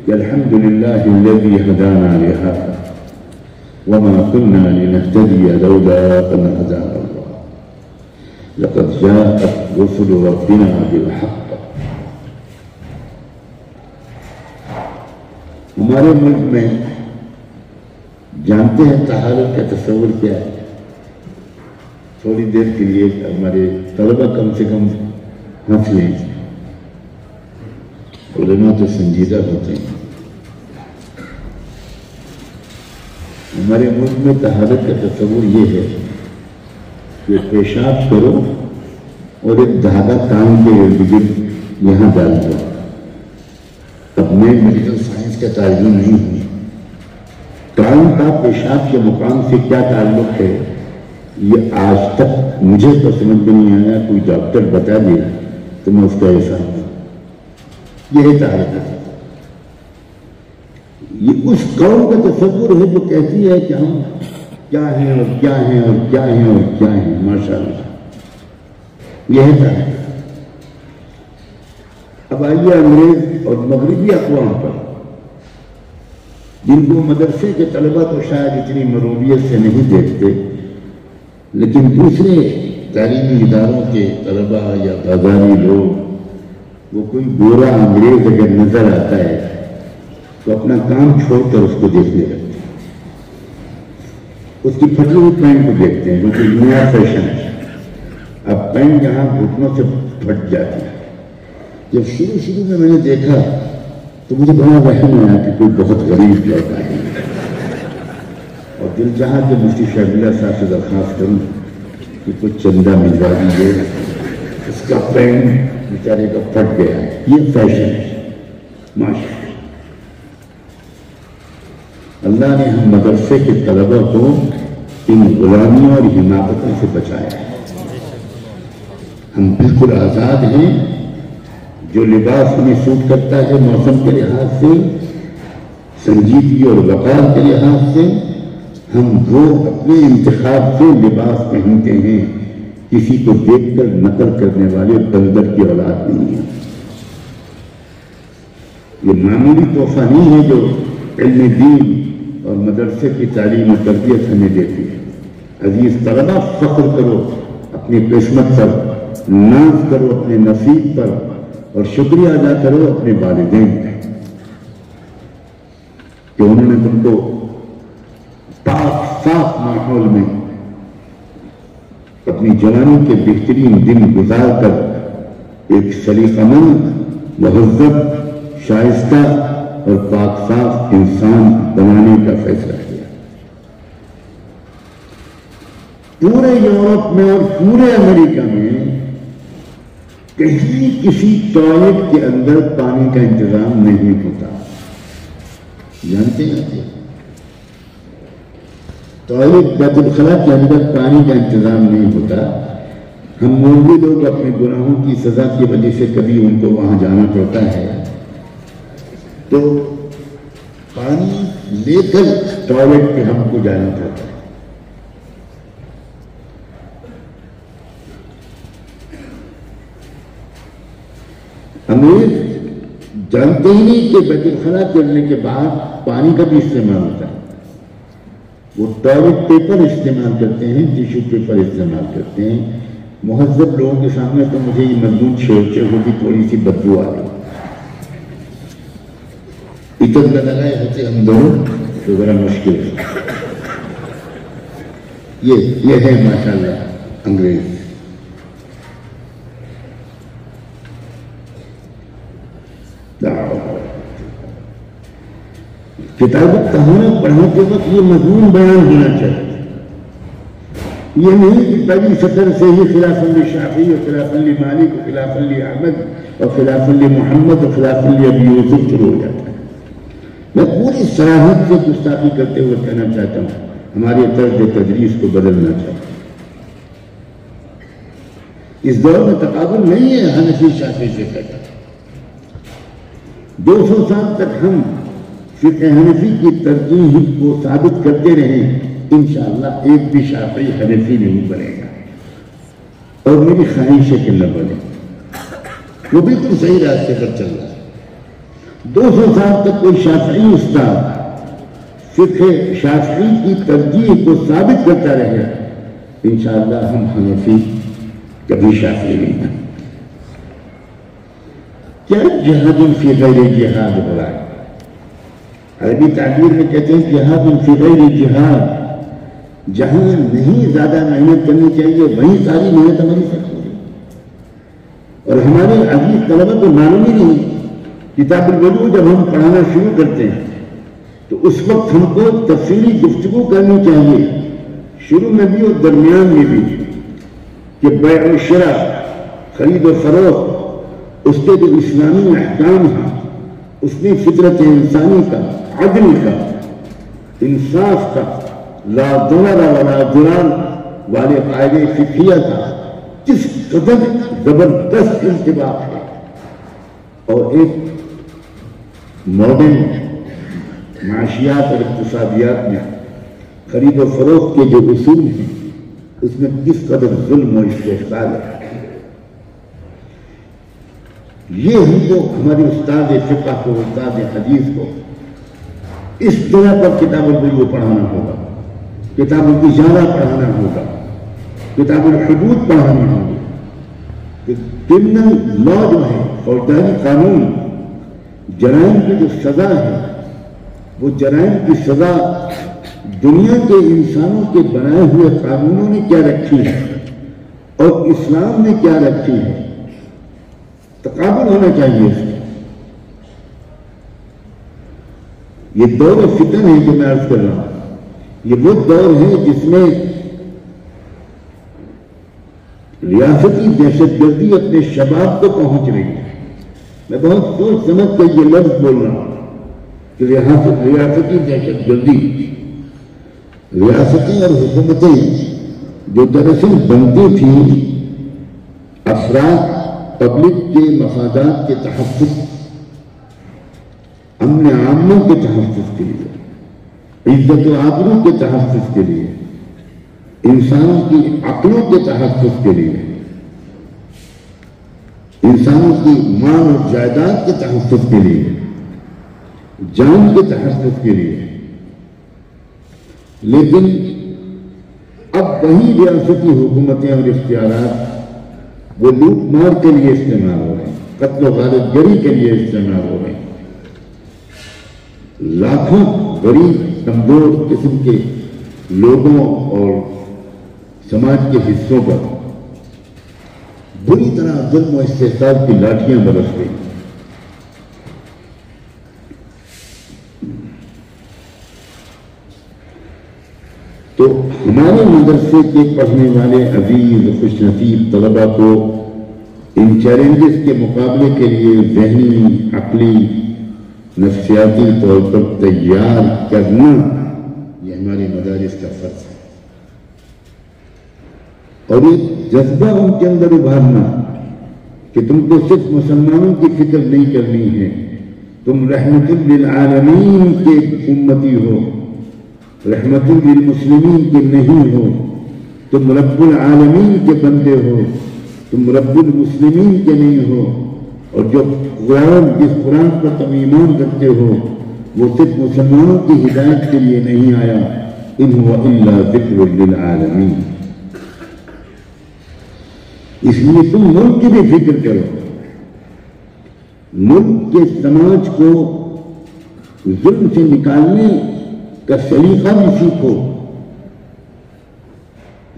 کہ الحمدللہ الذی ہدانا لہذا وما كنا لنهتدي لولا ان هدانا الله لقد جاءت رسل ربنا بالحق۔ ہمارے ملک میں جانتے ہیں طہارت کا تصور کیا ہے؟ تھوڑی دیر کے لیے ہمارے طلبہ کم سے کم ہنس لیں، علماء تو سنجیدہ ہوتے ہیں۔ ہمارے ملک میں طہارت کا تصور یہ ہے کہ پیشاب کرو اور ایک دھاگا کان کے ارد گرد یہاں ڈال دو۔ اب میں میڈیکل سائنس کا طالب نہیں ہوں، کان کا پیشاب کے مقام سے کیا تعلق ہے یہ آج تک مجھے تو سمجھ میں نہیں آیا، کوئی ڈاکٹر بتا دیا تو میں اس کا احساس ہوں۔ یہ طہارت ہے، یہ اس قوم کا تصور ہے جو کہتی ہے کہ ہم کیا ہیں اور کیا ہیں اور کیا ہیں اور کیا ہیں، ماشاءاللہ یہ ہے طہارت۔ اب آئیے انگریز اور مغربی اقوام پر، جن کو مدرسے کے طلبہ تو شاید اتنی مروریت سے نہیں دیکھتے، لیکن دوسرے تعلیمی اداروں کے طلبہ یا بازاری لوگ، وہ کوئی گورا انگریز اگر نظر آتا ہے تو اپنا کام چھوڑ کر اس کو دیکھنے لگتے ہیں، اس کی پھٹی ہوئی پینٹ کو دیکھتے ہیں، جو کہ نیا فیشن ہے۔ اب پینٹ یہاں گھٹنوں سے پھٹ جاتی ہے۔ جب شروع میں نے دیکھا تو مجھے بڑا وہم آیا کہ کوئی بہت غریب لوگ آئے ہیں، اور دل چاہا کہ مفتی شرمیلہ صاحب سے درخواست کروں کہ کچھ چندہ ملوا دیجیے، اس کا پینٹ بیچارے کا پھٹ گیا ہے۔ یہ فیشن ہے، ماشاءاللہ۔ اللہ نے ہم مدرسے کے طلبہ کو ان غلامیوں اور حماقتوں سے بچایا ہے۔ ہم بالکل آزاد ہیں، جو لباس ہمیں سوٹ کرتا ہے موسم کے لحاظ سے، سنجیدگی اور وقار کے لحاظ سے، ہم وہ اپنے انتخاب سے لباس پہنتے ہیں، کسی کو دیکھ کر نقل کرنے والے بندر کی اولاد نہیں ہے۔ یہ معمولی تحفہ نہیں ہے جو علم دین اور مدرسے کی تعلیم و تربیت ہمیں دیتی ہے۔ عزیز طلبہ، فخر کرو اپنی قسمت پر، ناز کرو اپنے نصیب پر، اور شکریہ ادا کرو اپنے والدین پر کہ انہوں نے تم کو پاک صاف ماحول میں اپنی جوانی کے بہترین دن گزار کر ایک سلیقہ مند، مہذب، شائستہ اور پاک صاف انسان بنانے کا فیصلہ کیا۔ پورے یورپ میں اور پورے امریکہ میں کہیں کسی ٹوائلٹ کے اندر پانی کا انتظام نہیں ہوتا، جانتے ہیں؟ ٹوائلٹ بیت الخلاء کے اندر پانی کا انتظام نہیں ہوتا۔ ہم مولوی لوگ اپنے گناہوں کی سزا کی وجہ سے کبھی ان کو وہاں جانا پڑتا ہے تو پانی لے کر ٹوائلٹ پہ ہم کو جانا پڑتا ہے۔ جانتے ہی نہیں کہ بیت الخلا کرنے کے بعد پانی کا بھی استعمال ہوتا ہے. وہ ٹوائلٹ پیپر استعمال کرتے ہیں، ٹیشو پیپر استعمال کرتے ہیں. مہذب لوگوں کے سامنے تو مجھے یہ مضمون چھیڑتے ہوئے تھوڑی سی بدبو آ رہی. اتنا لگائے ہوتے ہم دونوں تو ذرا مشکل ہے. یہ ہے ماشاءاللہ انگریز. کتاب کہانی پڑھاتے وقت یہ مضمون بیان ہونا چاہیے. یہ نہیں کہ پہلی سطر سے ہی خلاف لشافعی اور خلاف لمالک اور خلاف لاحمد اور خلاف لمحمد اور خلاف لابی یوسف شروع ہو جاتا ہے. میں پوری صراحت سے گستاخی کرتے ہوئے کہنا چاہتا ہوں ہماری طرز تدریس کو بدلنا چاہیے. اس دور میں تقابل نہیں ہے حنفی شافعی سے کہتا. 200 سال تک ہم فقہ حنفی کی ترجیح کو ثابت کرتے رہیں، انشاءاللہ ایک بھی شافعی حنفی نہیں بنے گا. اور میری خواہش ہے کہ نہ بنے. وہ بالکل صحیح راستے پر چل رہا ہے. 200 سال تک کوئی شافعی استاد فقہ شافعی کی ترجیح کو ثابت کرتا رہے، انشاءاللہ ہم حنفی کبھی شافعی نہیں بنے. کیا جہاد فی غیر جہاد ہو رہا ہے؟ عربی تعبیر میں کہتے ہیں جہاد فی غیر جہاد. جہاں نہیں زیادہ محنت کرنی چاہیے وہیں ساری محنت ہماری سخت ہو رہی. اور ہمارے عزیز طلبہ کو معلوم ہی نہیں. کتاب الوضو جب ہم پڑھانا شروع کرتے ہیں تو اس وقت ہم کو تفصیلی گفتگو کرنی چاہیے، شروع میں بھی اور درمیان میں بھی، کہ بیع و شرع، خرید و فروخت، اس کے جو اسلامی احکام ہیں، اس نے فطرت انسانی کا، عدل کا، انصاف کا، لا ضرر ولا ضرار والے قاعدے فقہیہ کا کس قدر زبردست انطباق ہے. اور ایک ماڈرن معاشیات اور اقتصادیات میں خرید و فروخت کے جو اصول ہیں اس میں کس قدر ظلم و استحصال ہے. یہ ہم کو ہمارے استاد فقہ کو، استاد حدیث کو اس طرح پر کتاب الوضو پڑھانا ہوگا، کتاب التجارہ پڑھانا ہوگا، کتاب الحدود پڑھانا ہوگا. کہ کرمنل لا جو ہے، فوجداری قانون، جرائم کی جو سزا ہے، وہ جرائم کی سزا دنیا کے انسانوں کے بنائے ہوئے قانونوں نے کیا رکھی ہے اور اسلام نے کیا رکھی ہے. تقابل ہونا چاہیے اس میں. یہ دور فتن ہے جو میں عرض کر رہا ہوں. یہ وہ دور ہے جس میں ریاستی دہشت گردی اپنے شباب کو پہنچ رہی ہے. میں بہت سوچ سمجھ کر یہ لفظ بول رہا ہوں کہ ریاستی دہشت گردی، ریاستیں اور حکومتیں جو دراصل بنتی تھیں افراد پبلک کے مفادات کے تحفظ، امن عاموں کے تحفظ کے لیے، عزت و آبرو کے تحفظ کے لیے، انسانوں کی عقلوں کے تحفظ کے لیے، انسانوں کی مال اور جائیداد کے تحفظ کے لیے، جان کے تحفظ کے لیے. لیکن اب وہی ریاستی حکومتیں اور اختیارات وہ لوٹ مار کے لیے استعمال ہو رہے ہیں، قتل و غارت گری کے لیے استعمال ہو رہے ہیں. لاکھوں غریب کمزور قسم کے لوگوں اور سماج کے حصوں پر بری طرح ظلم و استحصال کی لاٹھیاں برس گئی. تو ہمارے مدرسے کے پڑھنے والے عزیز خوش نصیب طلبہ کو ان چیلنجز کے مقابلے کے لیے ذہنی، عقلی، نفسیاتی طور پر تیار کرنا یہ ہمارے مدارس کا فرض ہے. اور ایک جذبہ ان کے اندر ابھارنا کہ تم کو صرف مسلمانوں کی فکر نہیں کرنی ہے، تم رحمت للعالمین کے امتی ہو، رحمت للمسلمین کے نہیں ہو. تم رب العالمین کے بندے ہو، تم رب المسلمین کے نہیں ہو. اور جو جس قرآن پر تم ایمان رکھتے ہو وہ صرف مسلمانوں کی ہدایت کے لیے نہیں آیا، ان هو الا ذکر للعالمین۔ اس لیے تم ملک کی بھی فکر کرو، ملک کے سماج کو ظلم سے نکالنے کا سلیقہ بھی سیکھو،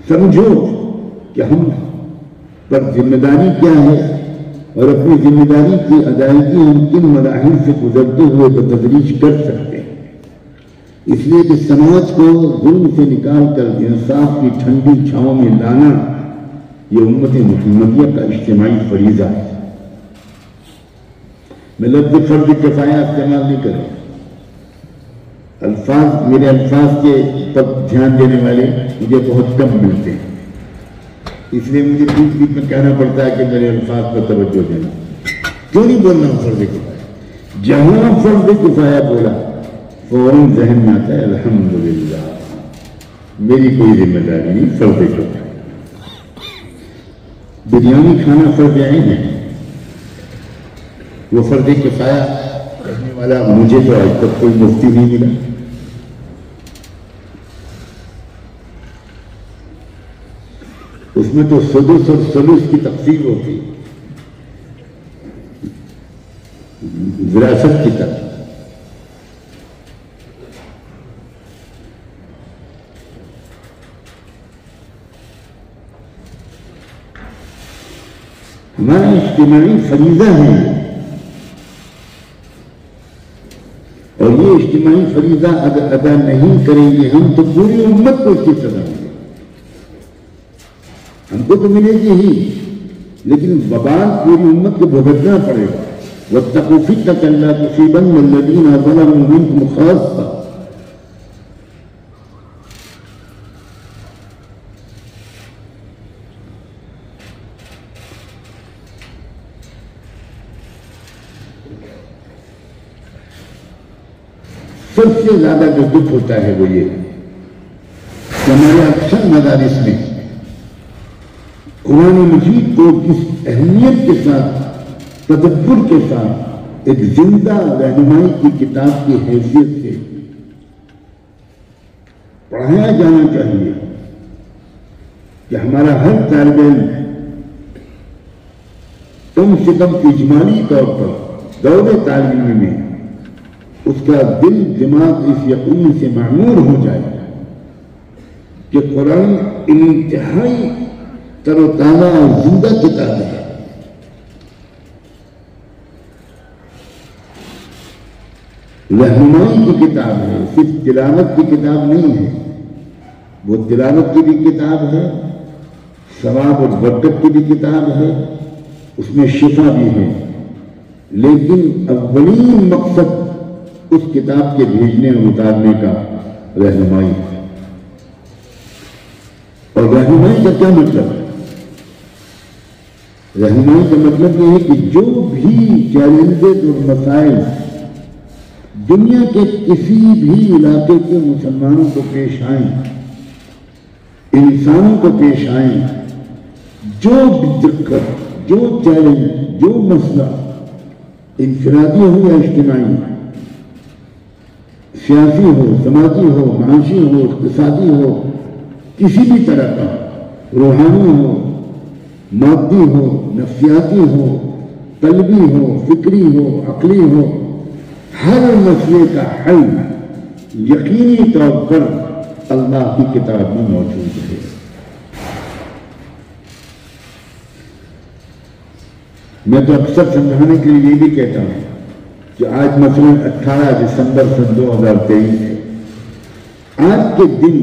سمجھو کہ ہم پر ذمہ داری کیا ہے اور اپنی ذمہ داری کی ادائیگی ہم کن مراحل سے گزرتے ہوئے بتدریج کر سکتے ہیں۔ اس لیے کہ سماج کو ظلم سے نکال کر انصاف کی ٹھنڈی چھاؤں میں لانا یہ امت محمدیہ کا اجتماعی فریضہ ہے۔ میں لفظ فرض کفایہ استعمال نہیں کروں، میرے الفاظ کے پر دھیان دینے والے مجھے بہت کم ملتے ہیں، اس لیے مجھے بیچ بیچ میں کہنا پڑتا ہے کہ میرے الفاظ پر توجہ دینا۔ کیوں نہیں بولنا فرض کفایہ؟ جہاں فرض کفایہ بولا فوراً ذہن میں آتا ہے الحمدللہ میری کوئی ذمہ داری نہیں، فرض کفایہ۔ بریانی کھانا فرض عین ہے، وہ فرض کفایہ کرنے والا مجھے تو آج تک کوئی مفتی نہیں ملا۔ اس میں تو سدس اور سلس کی تقسیم ہوتی، وراثت کی طرح۔ ہمارا اجتماعی فریضہ ہے اور یہ اجتماعی فریضہ اگر ادا نہیں کریں گے ہم تو پوری امت کو اس کی سزا ملے، ہم کو تو ملے گی ہی لیکن وبال پوری امت کو بھگتنا پڑے گا۔ واتقوا فتنة لا تصيبن الذين ظلموا منكم خاصة۔ سب سے زیادہ جو دکھ ہوتا ہے وہ یہ کہ ہمارے اکثر مدارس میں قرآن مجید کو جس اہمیت کے ساتھ تدبر کے ساتھ ایک زندہ رہنمائی کی کتاب کی حیثیت سے پڑھایا جانا چاہیے کہ ہمارا ہر طالب علم کم سے کم اجمالی طور پر دور تعلیمی میں اس کا دل دماغ اس یقین سے معمور ہو جائے کہ قرآن انتہائی تر و تازہ اور زندہ کتاب ہے۔ رہنمائی کی کتاب ہے، صرف تلاوت کی کتاب نہیں ہے۔ وہ تلاوت کی بھی کتاب ہے، ثواب اور برکت کی بھی کتاب ہے، اس میں شفا بھی ہے، لیکن اولین مقصد اس کتاب کے بھیجنے اور اتارنے کا رہنمائی ہے۔ اور رہنمائی کا کیا مطلب ہے؟ رہنمائی کا مطلب یہ ہے کہ جو بھی چیلنجز اور مسائل دنیا کے کسی بھی علاقے کے مسلمانوں کو پیش آئیں، انسانوں کو پیش آئیں، جو دقت، جو چیلنج، جو مسئلہ انفرادی ہو یا اجتماعی، سیاسی ہو، سماجی ہو، معاشی ہو، اقتصادی ہو، کسی بھی طرح کا، روحانی ہو، مادی ہو، نفسیاتی ہو، قلبی ہو، فکری ہو، عقلی ہو، ہر مسئلے کا حل یقینی طور پر اللہ کی کتاب میں موجود ہے۔ میں تو اکثر سمجھانے کے لیے یہ بھی کہتا ہوں کہ آج مثلاً 18 دسمبر سن 2023 ہے، آج کے دن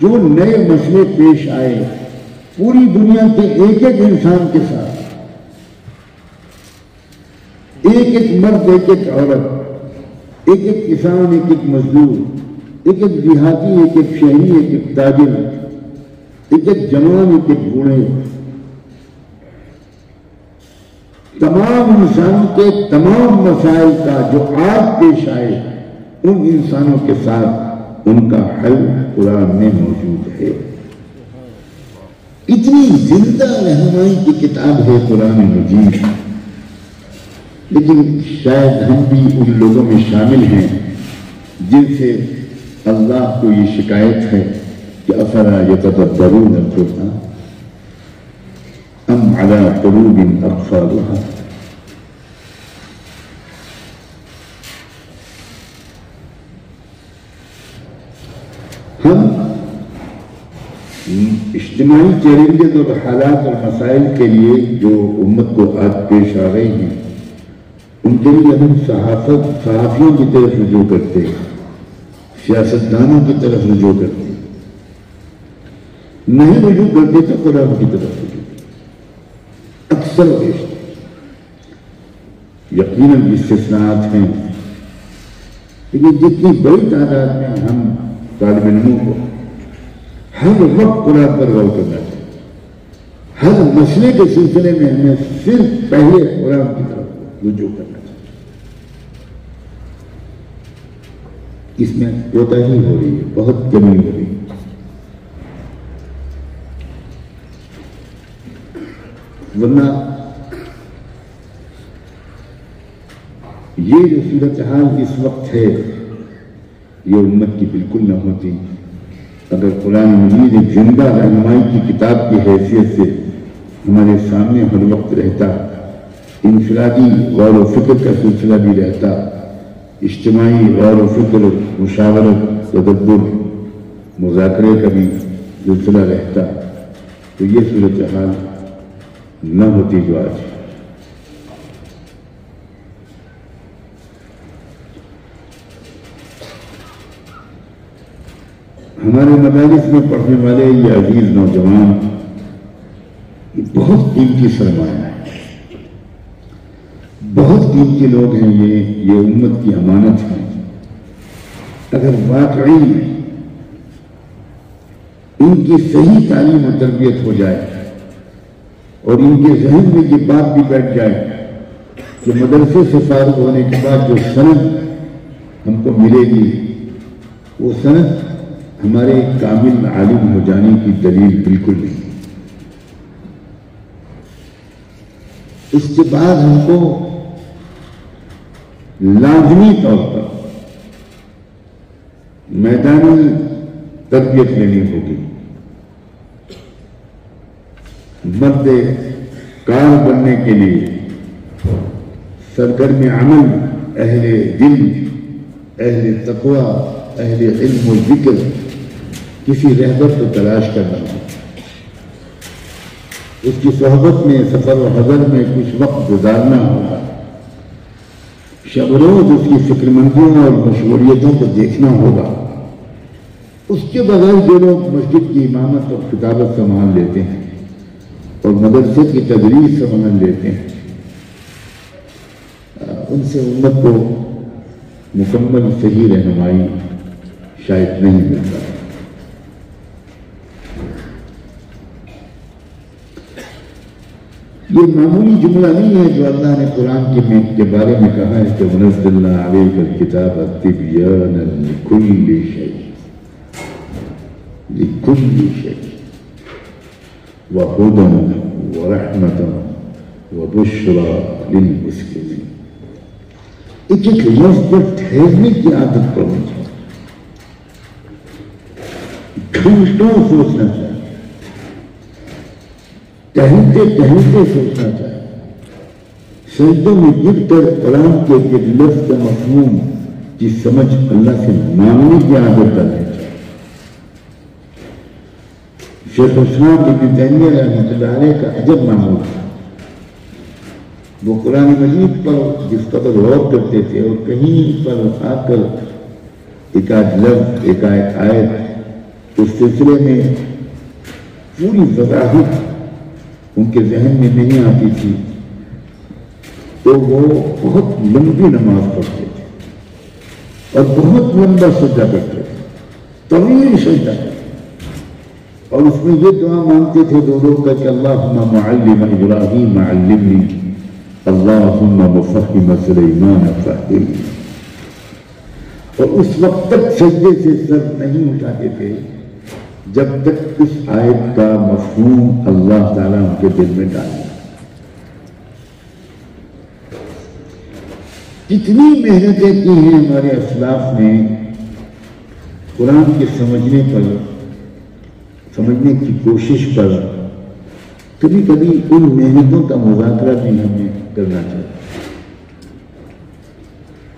جو نئے مسئلے پیش آئے پوری دنیا کے ایک ایک انسان کے ساتھ، ایک ایک مرد، ایک ایک عورت، ایک ایک کسان، ایک ایک مزدور، ایک ایک دیہاتی، ایک ایک شہری، ایک ایک تاجر، ایک ایک جوان، ایک ایک بوڑھے، تمام انسان کے تمام مسائل کا جو آج پیش آئے ان انسانوں کے ساتھ ان کا حل قرآن میں موجود ہے۔ اتنی زندہ رہنمائی کی کتاب ہے قرآن مجید، لیکن شاید ہم بھی ان لوگوں میں شامل ہیں جن سے اللہ کو یہ شکایت ہے کہ افلا یتدبرون القرآن ام علی قلوب اقفالها۔ ہم اجتماعی چیلنجز اور حالات اور مسائل کے لیے جو امت کو آج پیش آ رہے ہیں ان کے لیے ہم صحافیوں کی طرف رجوع کرتے ہیں، سیاستدانوں کی طرف رجوع کرتے ہیں، نہیں رجوع کرتے تو قرآن کی طرف رجوع کرتے اکثر و بیشتر، یقیناً استثناءات ہیں، لیکن جتنی بڑی تعداد میں ہم طالب علموں کو ہر وقت قرآن پر غور کرنا چاہیے، ہر مسئلے کے سلسلے میں ہمیں صرف پہلے قرآن کی طرف رجوع کرنا چاہیے۔ اس میں کوتاہی ہو رہی ہے، بہت کمی ہو رہی ہے۔ ورنہ یہ جو صورتحال اس وقت ہے یہ امت کی بالکل نہ ہوتی اگر قرآن مجید ایک زندہ رہنمائی کی کتاب کی حیثیت سے ہمارے سامنے ہر وقت رہتا، انفرادی غور و فکر کا سلسلہ بھی رہتا، اجتماعی غور و فکر، مشاورت، تدبر، مذاکرے کا بھی سلسلہ رہتا، تو یہ صورتحال نہ ہوتی جو آج۔ ہمارے مدارس میں پڑھنے والے یہ عزیز نوجوان یہ بہت قیمتی سرمایہ ہے، بہت قیمتی لوگ ہیں، یہ امت کی امانت ہے۔ اگر واقعی ان کی صحیح تعلیم و تربیت ہو جائے اور ان کے ذہن میں یہ بات بھی بیٹھ جائے کہ مدرسے سے فارغ ہونے کے بعد جو سند ہم کو ملے گی وہ سند ہمارے کامل عالم ہو جانے کی دلیل بالکل نہیں۔ اس کے بعد ہم کو لازمی طور پر میدانی تربیت لینی ہوگی، مرد کار بننے کے لیے سرگرم عمل، اہل دل، اہل تقوی، اہل علم و ذکر کسی رہبر کو تلاش کرنا ہے، اس کی صحبت میں سفر و حضر میں کچھ وقت گزارنا ہوگا، شب روز اس کی فکر مندیوں اور مشغولیتوں کو دیکھنا ہوگا۔ اس کے بغیر جو لوگ مسجد کی امامت اور خطابت سنبھال لیتے ہیں اور مدرسے کی تدریس سنبھال لیتے ہیں ان سے امت کو مکمل صحیح رہنمائی شاید نہیں ملتا۔ یہ معمولی جملہ نہیں ہے جو اللہ نے قرآن کے بارے میں کہا ہے کہ وَنَزَّلْنَا عَلَيْكَ الْكِتَابَ تِبْيَانًا لِكُلِّ شَيْءٍ وَهُدًى وَرَحْمَةً وَبُشْرَى لِلْمُسْلِمِينَ۔ ایک لفظ پر ٹھہرنے کی عادت پڑنی چاہیے، گھنٹوں سوچنا چاہیے، ٹہلتے ٹہلتے سوچنا چاہیے، سجدوں میں گر کر قرآن کے ایک لفظ کا مفہوم کی سمجھ اللہ سے مانگنے کی عادت کرنی چاہیے۔ شیخ الاسلام ابن تیمیہ رحمۃ اللہ علیہ کا عجب معمول تھا، وہ قرآن مجید پر جس قدر غور کرتے تھے اور کہیں پر آ کر ایک آدھ لفظ، ایک آیت اس سلسلے میں پوری وضاحت ان کے ذہن میں نہیں آتی تھی تو وہ بہت لمبی نماز پڑھتے تھے اور بہت لمبا سجدہ کرتے تھے، طویل سجدہ کرتے تھے، اور اس میں یہ دعا مانگتے تھے دو لوگ کا کہ اللہم معلم ابراہیم علمنی، اللہم مفہم سلیمان فہمنی، اور اس وقت تک سجدے سے سر نہیں اٹھاتے تھے جب تک اس آیت کا مفہوم اللہ تعالیٰ ان کے دل میں ڈالے. کتنی محنتیں کی ہیں ہمارے اسلاف نے قرآن کے سمجھنے کی کوشش پر. کبھی کبھی ان محنتوں کا مذاکرہ بھی ہمیں کرنا چاہیے.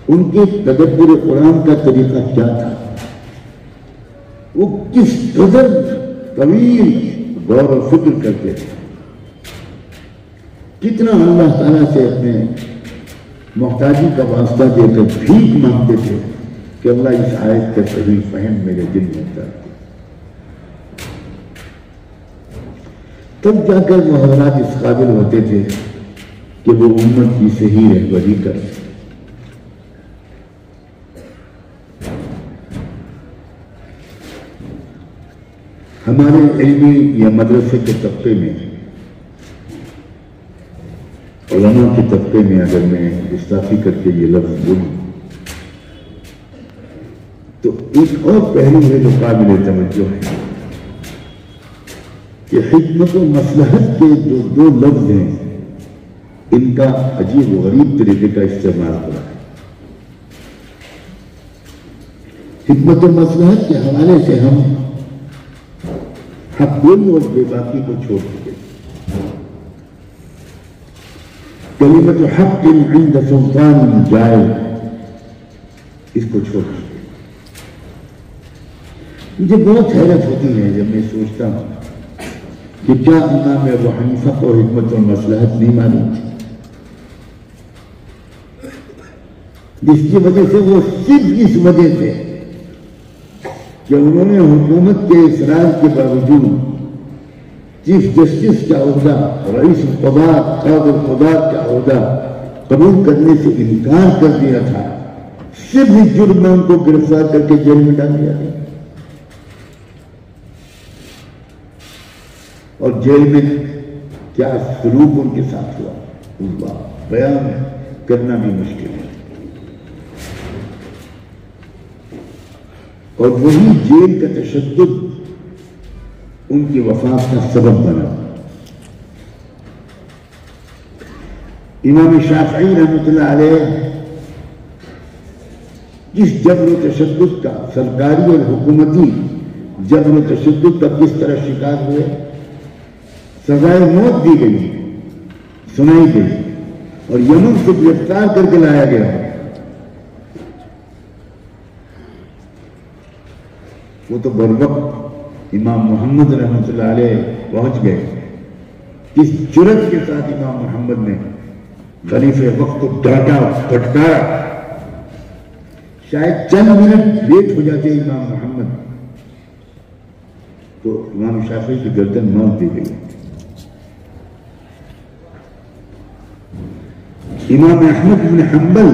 ان کے تدبر قرآن کا طریقہ کیا تھا, وہ کس قدر طویل غور و فکر کرتے تھے, کتنا اللہ تعالیٰ سے اپنے محتاجی کا واسطہ دے کر بھیک مانگتے تھے کہ اللہ اس آیت کا صحیح فہم میرے دل میں اتار دے. تب جا کر وہ حضرات اس قابل ہوتے تھے کہ وہ امت کی صحیح رہبری کریں. ہمارے علمی یا مدرسے کے طبقے میں, علماء کے طبقے میں اگر میں گستاخی کر کے یہ لفظ بولوں تو ایک اور پہلو ہے جو قابل توجہ ہے کہ حکمت و مصلحت کے جو دو لفظ ہیں ان کا عجیب و غریب طریقے کا استعمال ہوا ہے. حکمت و مصلحت کے حوالے سے ہم حق بولنے اور بے باقی کو چھوڑ دیں. کلمت حق عند سلطان جائز, اس کو چھوڑ دیں. مجھے بہت حیرت ہوتی ہے جب میں سوچتا ہوں کہ کیا امام ابو حنیفہ کو حکمت و مصلحت نہیں معلوم تھی, جس کی وجہ سے وہ صرف اس وجہ سے کہ انہوں نے حکومت کے اصرار کے باوجود چیف جسٹس کا عہدہ, رئیس القضاء, قاضی القضاء کا عہدہ قبول کرنے سے انکار کر دیا تھا, صرف اس جرم میں ان کو گرفتار کر کے جیل میں ڈال دیا گیا. اور جیل میں کیا سلوک ان کے ساتھ ہوا اس بات بیان کرنا بھی مشکل ہے. اور وہی جیل کا تشدد ان کی وفات کا سبب بنا. امام شافعی رحمۃ اللہ علیہ جس جبر و تشدد کا, سرکاری اور حکومتی جبر و تشدد کا کس طرح شکار ہوئے, سزائے موت دی گئی, سنائی گئی اور یمن سے گرفتار کر کے لایا گیا. وہ تو بروقت امام محمد رحمۃ اللہ علیہ پہنچ گئے. کس جرأت کے ساتھ امام محمد نے خلیفہ وقت کو ڈانٹا, پھٹکارا. شاید چند منٹ لیٹ ہو جاتے امام محمد تو امام شافعی کی گردن موت دی گئی. امام احمد بن حنبل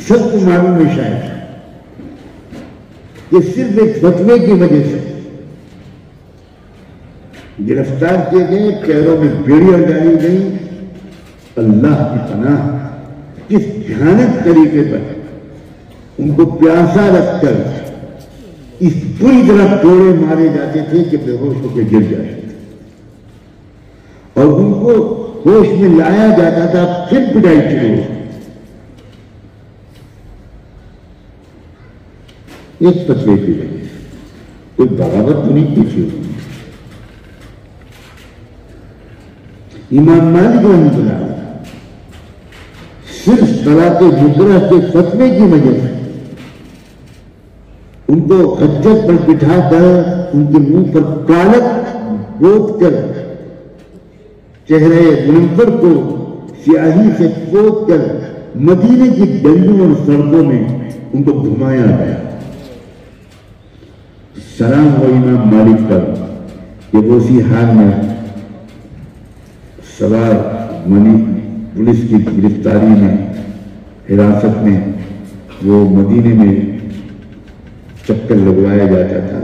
سب کو معلوم ہے شاید کہ صرف ایک فتوے کی وجہ سے گرفتار کیے گئے, پیروں میں بیڑیاں ڈالی گئی. اللہ کی پناہ کس بھیانک طریقے پر ان کو پیاسا رکھ کر اس پوری طرح کوڑے مارے جاتے تھے کہ بے ہوش ہو کے گر جاتے تھے, اور ان کو ہوش میں لایا جاتا تھا پھر پٹائی شروع. ایک فتوے کی وجہ سے کوئی بغاوت تو نہیں کی تھی. امام مالک رحمۃ اللہ علیہ صرف طلاق مکرہ کے فتوے کی وجہ سے ان کو خچر پر بٹھا کر ان کے منہ پر کالک گوت کر چہرے منور کو سیاہی سے پوت کر مدینے کی گلیوں اور سڑکوں میں ان کو گھمایا گیا. سلام ہو امام مالک پر کہ وہ اسی حال میں سوار پولیس کی گرفتاری میں, حراست میں وہ مدینے میں چکر لگوایا جاتا تھا.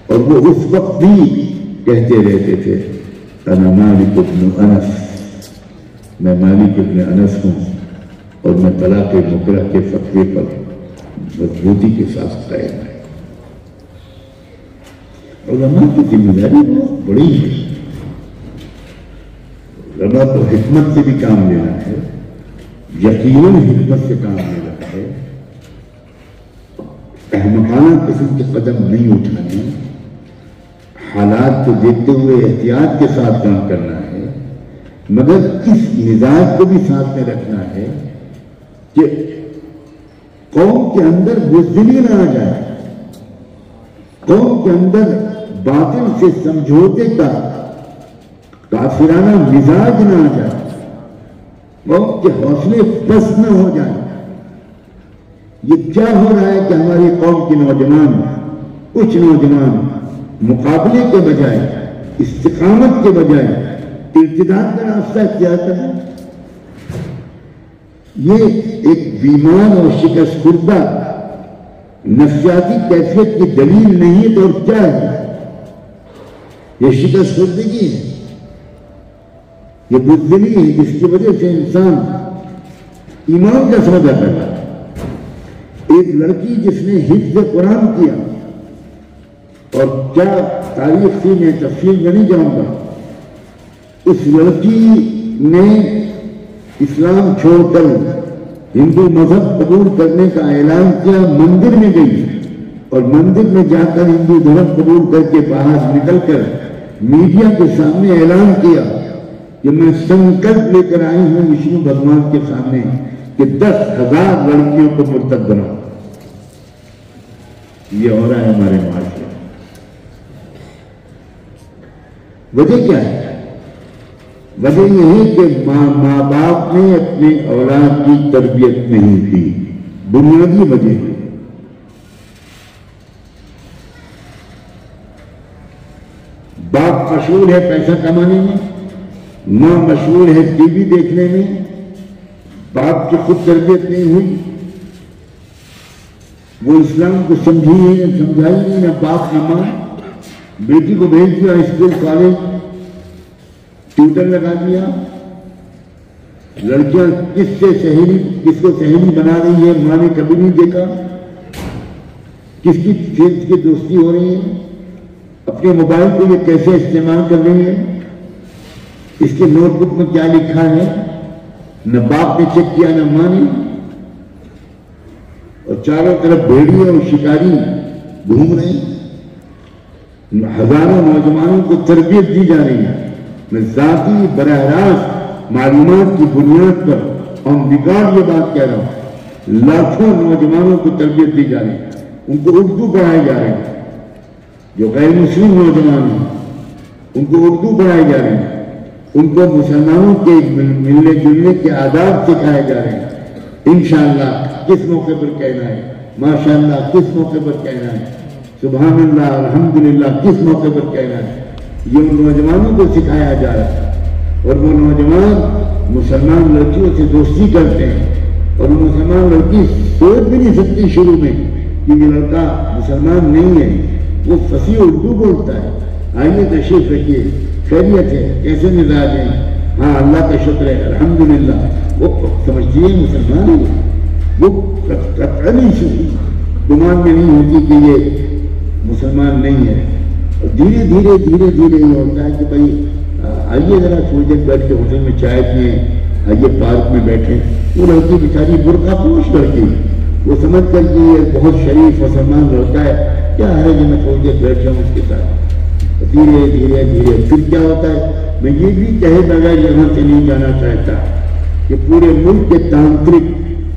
اور وہ اس وقت بھی کہتے رہتے تھے انا مالک ابن انس, میں مالک ابن انس ہوں اور میں طلاق مکرہ کے فتوے پر مضبوطی کے ساتھ قائم ہے۔ علماء کی ذمہ داری بہت بڑی ہے۔ علماء کو حکمت سے بھی کام لینا ہے، یقیناً حکمت سے کام لینا ہے، احمقانہ قسم کے قدم نہیں اٹھانے، حالات کو دیکھتے ہوئے احتیاط کے ساتھ کام کرنا ہے، مگر اس مزاج کو بھی ساتھ میں رکھنا ہے کہ قوم کے اندر بزدلی نہ آ جائے، قوم کے اندر باطل سے سمجھوتے کا کافرانہ مزاج نہ آ جائے، قوم کے حوصلے پست نہ ہو جائیں۔ یہ کیا ہو رہا ہے کہ ہماری قوم کے نوجوان، کچھ نوجوان مقابلے کے بجائے، استقامت کے بجائے ارتداد کا راستہ اختیار کر رہے ہیں۔ یہ ایک بیمار اور شکست خوردہ نفسیاتی کیفیت کی دلیل نہیں تو اور کیا ہے؟ یہ شکست خوردگی ہے، یہ بزدلی ہے جس کی وجہ سے انسان ایمان کا سودا کر رہا ہے۔ ایک لڑکی جس نے حفظ قرآن کیا، اور کیا تاریخ تھی میں تفصیل میں نہیں جاؤں گا، اس لڑکی نے اسلام چھوڑ کر ہندو مذہب قبول کرنے کا اعلان کیا، مندر میں گئی اور مندر میں جا کر ہندو دھرم قبول کر کے باہر نکل کر میڈیا کے سامنے اعلان کیا کہ میں سنکلپ لے کر آئی ہوں وشنو بھگوان کے سامنے کہ 10,000 لڑکیوں کو مرتد بناؤ۔ یہ ہو رہا ہے ہمارے معاشرے میں۔ وجہ کیا ہے؟ وجہ یہ ہے کہ ماں باپ نے اپنے اولاد کی تربیت نہیں کی، بنیادی وجہ ہے۔ باپ مشغول ہے پیسہ کمانے میں، ماں مشغول ہے ٹی وی دیکھنے میں، باپ کی خود تربیت نہیں ہوئی، وہ اسلام کو سمجھی نہیں، سمجھائی نہیں، نہ باپ نہ ماں۔ بیٹی کو بھیج دیا اسکول کالج، ٹیوٹر لگا دیا، لڑکیاں کس کو سہیلی بنا رہی ہے ماں نے کبھی نہیں دیکھا، کس کی فیس کی دوستی ہو رہی ہے، اپنے موبائل کو یہ کیسے استعمال کر رہی ہے، اس کے نوٹ بک میں کیا لکھا ہے، نہ باپ نے چیک کیا نہ ماں نے، اور چاروں طرف بھیڑیے اور شکاری گھوم رہے ہیں۔ ہزاروں نوجوانوں کو تربیت دی جا رہی ہے، میں ذاتی براہ راست معلومات کی بنیاد پر اور ریکارڈ یہ بات کہہ رہا ہوں، لاکھوں نوجوانوں کو تربیت دی جا رہی ہے، ان کو اردو پڑھائی جا رہی ہے، جو غیر مسلم نوجوان ہیں ان کو اردو پڑھائی جا رہی ہے، ان کو مسلمانوں کے ملنے جلنے کے آداب سکھائے جا رہے ہیں۔ انشاءاللہ کس موقع پر کہنا ہے، ماشاءاللہ کس موقع پر کہنا ہے، سبحان اللہ الحمدللہ کس موقع پر کہنا ہے، یہ ان نوجوانوں کو سکھایا جا رہا ہے۔ اور وہ نوجوان مسلمان لڑکیوں سے دوستی کرتے ہیں، اور وہ مسلمان لڑکی سوچ بھی نہیں سکتی شروع میں کہ یہ لڑکا مسلمان نہیں ہے، وہ فصیح اردو بولتا ہے۔ آئیے تشریف رکھیے، خیریت ہے، کیسے مزاج ہیں؟ ہاں اللہ کا شکر ہے الحمدللہ۔ وہ سمجھتی ہے مسلمان ہے، وہ قطعی گمان میں نہیں ہوتی کہ یہ مسلمان نہیں ہے۔ اور دھیرے دھیرے دھیرے دھیرے یہ ہوتا ہے کہ بھائی آئیے ذرا تھوڑی دیر بیٹھ کے ہوٹل میں چائے پئیں، آئیے پارک میں بیٹھیں۔ وہ لڑکی بیچاری برقع پوش لڑکی، وہ سمجھ کر کہ یہ بہت شریف مسلمان لڑکا ہے، کیا ہے کہ میں تھوڑی دیر بیٹھ جاؤں اس کے ساتھ۔ دھیرے دھیرے دھیرے پھر کیا ہوتا ہے، میں یہ بھی کہے بغیر یہاں سے نہیں جانا چاہتا کہ پورے ملک کے تانترک،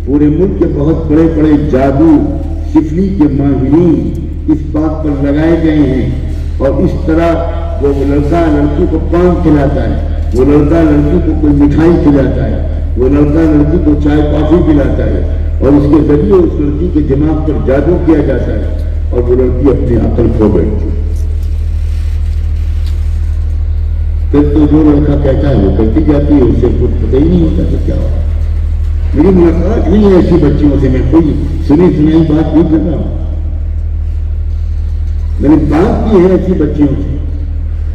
پورے ملک کے بہت بڑے بڑے جادو سفلی کے ماہرین اس بات پر لگائے گئے ہیں، اور اس طرح وہ لڑکا لڑکی کو پان کھلاتا ہے، وہ لڑکا لڑکی کو کوئی مٹھائی کھلاتا ہے، وہ لڑکا لڑکی کو چائے کافی پلاتا ہے، اور اس کے ذریعے اس لڑکی کے دماغ پر جادو کیا جاتا ہے، اور وہ لڑکی اپنی عقل کھو بیٹھتی ہے۔ پھر تو جو لڑکا کہتا ہے وہ کرتی جاتی ہے، اسے کچھ پتہ ہی نہیں ہوتا کہ کیا ہوا۔ میری ملاقات نہیں ہے ایسی بچیوں سے، میں کوئی سنی سنائی بات نہیں کر رہا ہوں، میں نے بات کی ہے ایسی بچیوں سے،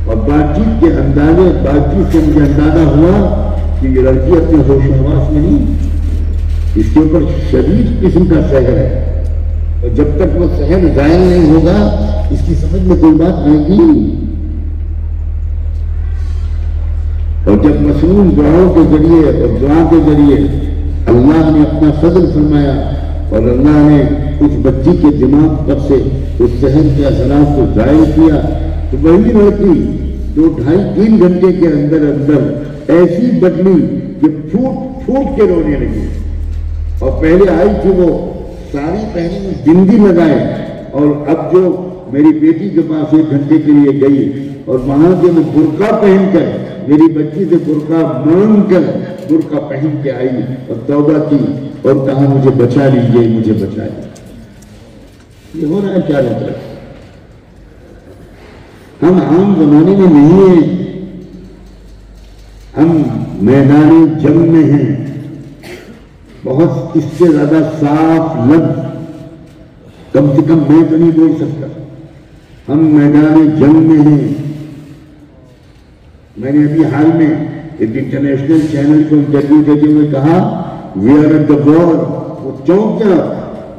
اور بات چیت کے اندازے، بات چیت سے مجھے اندازہ ہوا کہ یہ لڑکی اپنے ہوش و حواس میں نہیں، اس کے اوپر شدید قسم کا سحر ہے، اور جب تک وہ سحر زائل نہیں ہوگا اس کی سمجھ میں کوئی بات آئے گی. اور جب مصنون دعاؤں کے ذریعے اور دعا کے ذریعے اللہ نے اپنا فضل فرمایا اور اللہ نے اس بچی کے دماغ پر سے اس سحر کے اثرات کو ظاہر کیا تو وہی لڑکی 2-2.5-3 گھنٹے کے اندر اندر ایسی بدلی کہ پھوٹ پھوٹ کے رونے لگی. اور پہلے آئی تھی وہ ساری پہنی میں بندی لگائے اور اب جو میری بیٹی کے پاس 1 گھنٹے کے لیے گئی اور وہاں سے وہ برقع پہن کر میری بچی سے برقع مانگ کر برقع پہن کے آئی اور توبہ کی اور کہا مجھے بچا لیجیے مجھے بچا لیجیے. یہ ہو رہا ہے چاروں طرف. ہم عام زمانے میں نہیں ہیں, ہم میدان جنگ میں ہیں. بہت اس سے زیادہ صاف لفظ کم سے کم میں تو نہیں بول سکتا. ہم میدان جنگ میں ہیں. میں نے ابھی حال میں ایک انٹرنیشنل چینل کو انٹرویو دیتے ہوئے کہا وی آر ایٹ دا وار. وہ چونک گیا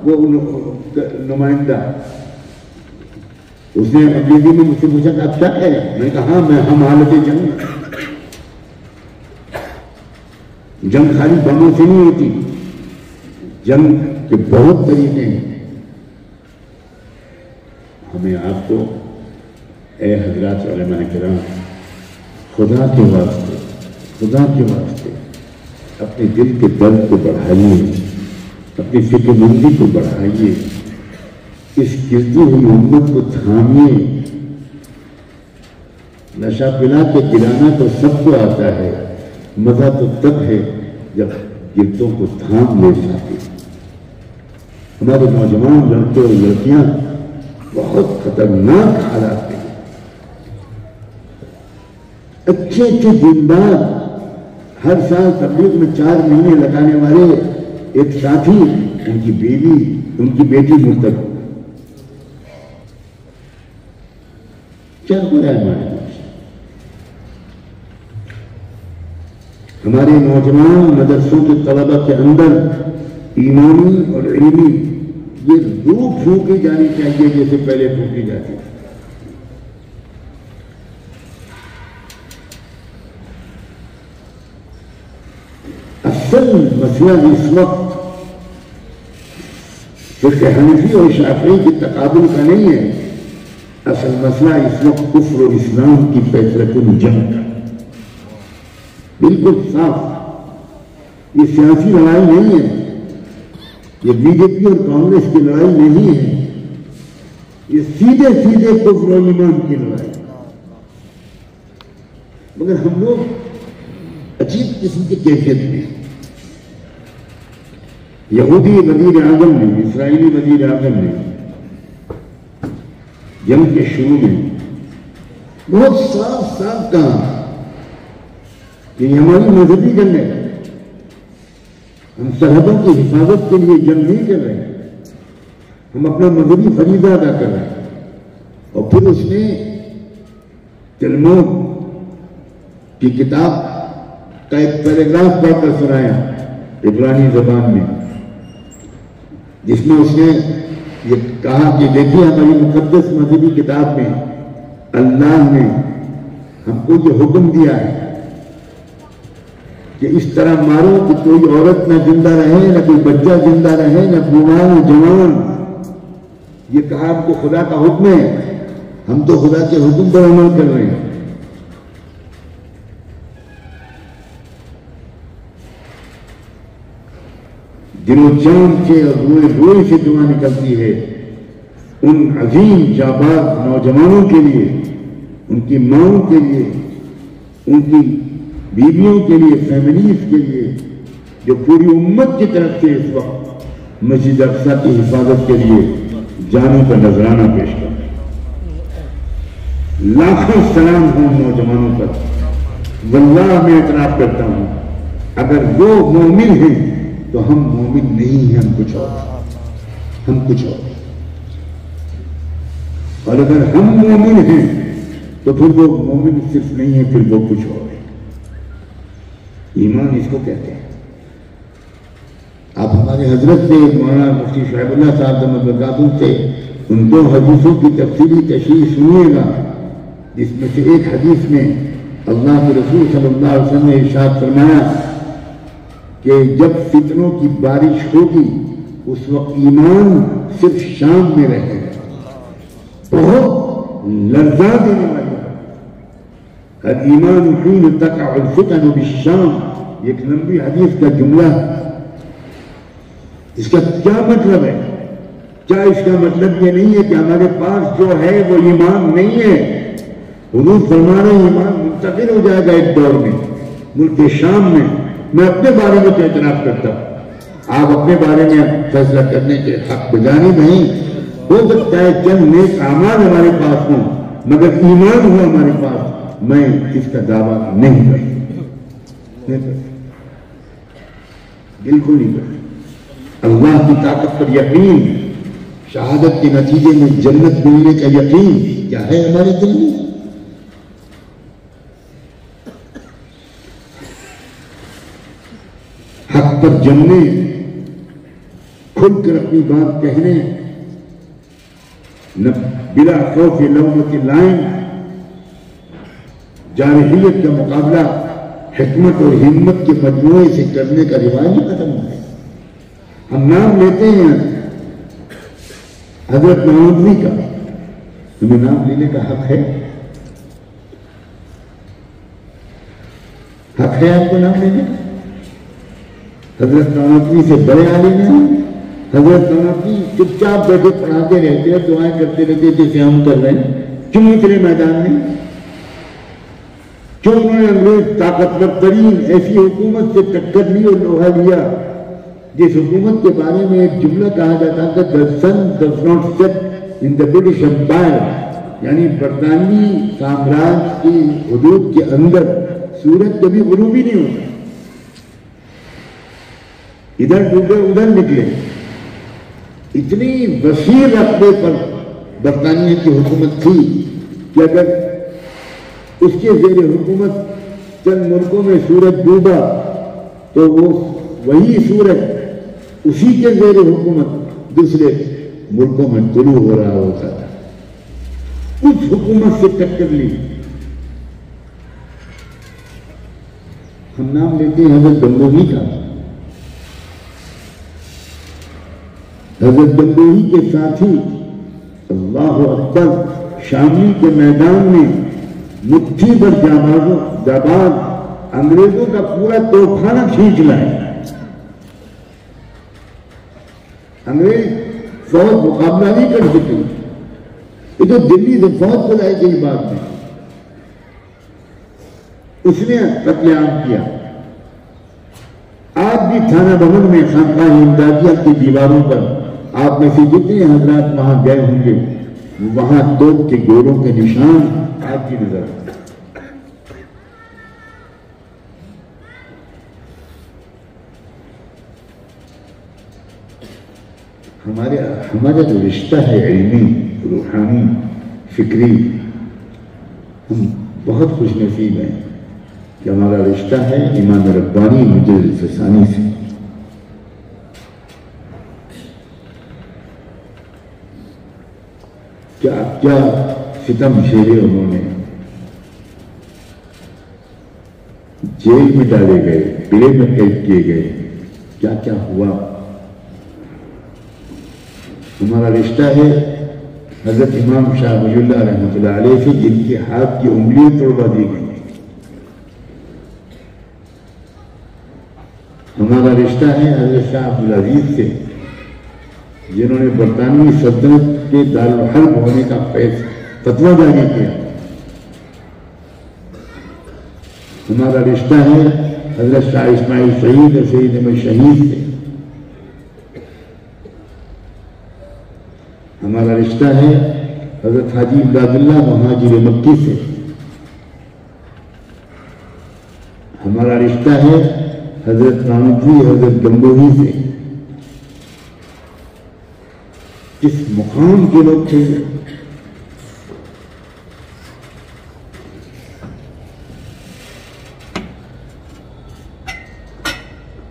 وہ نمائندہ. اس نے اگلے دن میں مجھ سے پوچھا کہ اب کیا ہے. میں نے کہا ہم حالت جنگ میں. جنگ خالی بموں سے نہیں ہوتی, جنگ کے بہت طریقے ہیں. ہمیں آپ کو اے حضرات علماء کرام خدا کے واسطے اپنے دل کے درد کو بڑھائیے, اپنی فکر مندی کو بڑھائیے, اس گرتی ہوئی امت کو تھامیے. نشہ پلا کے گرانا تو سب کو آتا ہے, مزہ تو تب ہے جب گرتوں کو تھام لے سکے. ہمارے نوجوان لڑکے اور لڑکیاں بہت خطرناک حالات میں. اچھے اچھے دیندار ہر سال تبلیغ میں 4 مہینے لگانے والے ایک ساتھی, ان کی بیوی ان کی بیٹی مرتد. کیا ہو رہا ہے ہمارے پاس؟ ہمارے نوجوان مدرسوں کے طلبہ کے اندر ایمانی اور علمی یہ روح پھونکی جانی چاہیے جیسے پہلے پھونکی جاتی. اصل مسئلہ اس وقت فقہ حنفی اور شافعی کے تقابل کا نہیں ہے. اصل مسئلہ اس وقت کفر و اسلام کی فیصلہ جنگ کا. بالکل صاف. یہ سیاسی لڑائی نہیں ہے, یہ بی جے پی اور کانگریس کی لڑائی نہیں ہے, یہ سیدھے سیدھے کفر و ایمان کی لڑائی. مگر ہم لوگ عجیب قسم کی کیفیت میں. یہودی وزیر اعظم نے, اسرائیلی وزیر اعظم نے جنگ کے شروع میں بہت صاف صاف کہا کہ یہ ہماری مذہبی جنگ ہے, ہم سرحدوں کی حفاظت کے لیے جنگ نہیں کر رہے, ہم اپنا مذہبی فریضہ ادا کر رہے ہیں. اور پھر اس نے تلمود کی کتاب کا ایک پیراگراف پڑھ کر سنایا عبرانی زبان میں, جس میں اس نے یہ کہا کہ دیکھیے ہماری مقدس مذہبی کتاب میں اللہ نے ہم کو یہ حکم دیا ہے کہ اس طرح مارو کہ کوئی عورت نہ زندہ رہے, نہ کوئی بچہ زندہ رہے, نہ بوڑھا نہ جوان. یہ کہا ہم کو خدا کا حکم ہے, ہم تو خدا کے حکم پر عمل کر رہے ہیں. دل و جان سے اور روئے سے دعا نکلتی ہے ان عظیم جاباز نوجوانوں کے لیے, ان کی ماؤں کے لیے, ان کی بیویوں کے لیے, فیملیز کے لیے, جو پوری امت کی طرف سے اس وقت مسجد اقصی کی حفاظت کے لیے جانوں کا نذرانہ پیش کر رہے ہیں. لاکھوں سلام ہوں نوجوانوں پر. واللہ میں اعتراف کرتا ہوں اگر وہ مومن ہیں تو ہم مومن نہیں ہیں, ہم کچھ اور, ہم کچھ اور. اور اگر ہم مومن ہیں تو پھر وہ مومن صرف نہیں ہے, پھر وہ کچھ اور ہے. ایمان اس کو کہتے ہیں. آپ ہمارے حضرت سے مولانا مفتی شعیب اللہ صاحب دامت برکاتہ سے ان دو حدیثوں کی تفصیلی تشریح سنیے گا، جس میں سے ایک حدیث میں اللہ کے رسول صلی اللہ علیہ وسلم نے ارشاد فرمایا کہ جب فتنوں کی بارش ہوگی اس وقت ایمان صرف شام میں رہے گا، بہت لرزا دینے والی الایمان حین تقع الفتن بالشام، ایک لمبی حدیث کا جملہ ہے۔ اس کا کیا مطلب ہے؟ کیا اس کا مطلب یہ نہیں ہے کہ ہمارے پاس جو ہے وہ ایمان نہیں ہے؟ حضور فرما رہے ہیں ایمان منتقل ہو جائے گا ایک دور میں، ملک شام میں۔ میں اپنے بارے میں تو اعتراف کرتا ہوں، آپ اپنے بارے میں فیصلہ کرنے کے حق بجانب نہیں۔ ہو سکتا ہے چند نیک اعمال ہمارے پاس ہوں مگر ایمان ہو ہمارے پاس، میں اس کا دعویٰ نہیں کرتا، بالکل نہیں کرتا۔ اللہ کی طاقت پر یقین، شہادت کے نتیجے میں جنت ملنے کا یقین کیا ہے ہمارے دل میں؟ حق پر جمنے، کھل کر اپنی بات کہنے، نہ بلا خوف لومۃ لائم، جارحیت کا مقابلہ حکمت اور ہمت کے مجموعے سے کرنے کا رواج ہی ختم ہو گیا۔ ہم نام لیتے ہیں حضرت نانوتوی کا، تمہیں نام لینے کا حق ہے؟ حق ہے آپ کو نام لینے کا؟ حضرت نانوتوی سے بڑے عالم ہیں۔ حضرت نانوتوی چپ چاپ بیٹھے پڑھاتے رہتے ہیں، دعائیں کرتے رہتے جیسے ہم کر رہے ہیں، کیوں اتنے میدان میں؟ کیوں انہوں نے انگریز طاقتور ترین ایسی حکومت سے ٹکر لی اور لوہا لیا جس حکومت کے بارے میں ایک جملہ کہا جاتا ہے کہ the sun does not set in the British Empire، یعنی برطانوی سامراج کی حدود کے اندر سورج کبھی غروب ہی نہیں ہوتا، ادھر ڈوبے ادھر نکلے۔ اتنی وسیع رقبے پر برطانیہ کی حکومت تھی کہ اگر اس کے زیر حکومت چند ملکوں میں سورج ڈوبا تو وہ وہی سورج اسی کے زیر حکومت دوسرے ملکوں میں طلوع ہو رہا ہوتا تھا۔ اس حکومت سے ٹکر لی۔ ہم نام لیتے ہیں حضرت گنگوہی کا۔ حضرت گنگوہی کے ساتھی اللہ اکبر شامی کے میدان میں مٹھی پر جاباز انگریزوں کا پورا توپخانہ کھینچ لائے۔ انگریز فوج مقابلہ نہیں کر سکی، یہ تو دلی سے فوج کو لائی گئی بات میں، اس نے قتل عام کیا۔ آپ بھی تھانہ بھون میں خانقاہ امدادیہ کی دیواروں پر آپ میں سے جتنے حضرات وہاں گئے ہوں گے وہاں توپ کے گولوں کے نشان آپ کی نظر آتے۔ ہمارا جو رشتہ ہے علمی، روحانی، فکری، ہم بہت خوش نصیب ہیں کہ ہمارا رشتہ ہے امام ربانی مجدد الفسانی سے۔ کیا ستم جھیلے انہوں نے، جیل میں ڈالے گئے، قلعے میں قید کیے گئے، کیا کیا ہوا۔ ہمارا رشتہ ہے حضرت امام شاہ ولی اللہ رحمۃ اللہ علیہ سے، جن کے ہاتھ کی انگلیاں توڑوا دی گئی۔ ہمارا رشتہ ہے حضرت شاہ عبدالعزیز سے، جنہوں نے برطانوی سلطنت کے دارالحرب ہونے کا فتویٰ جاری کیا۔ ہمارا رشتہ ہے حضرت شاہ اسماعیل شہید اور سید احمد شہید سے۔ ہمارا رشتہ ہے حضرت حاجی عباد اللہ مہاجر مکی سے۔ ہمارا رشتہ ہے حضرت نانوتوی حضرت گنگوہی سے۔ کس مقام کے لوگ تھے،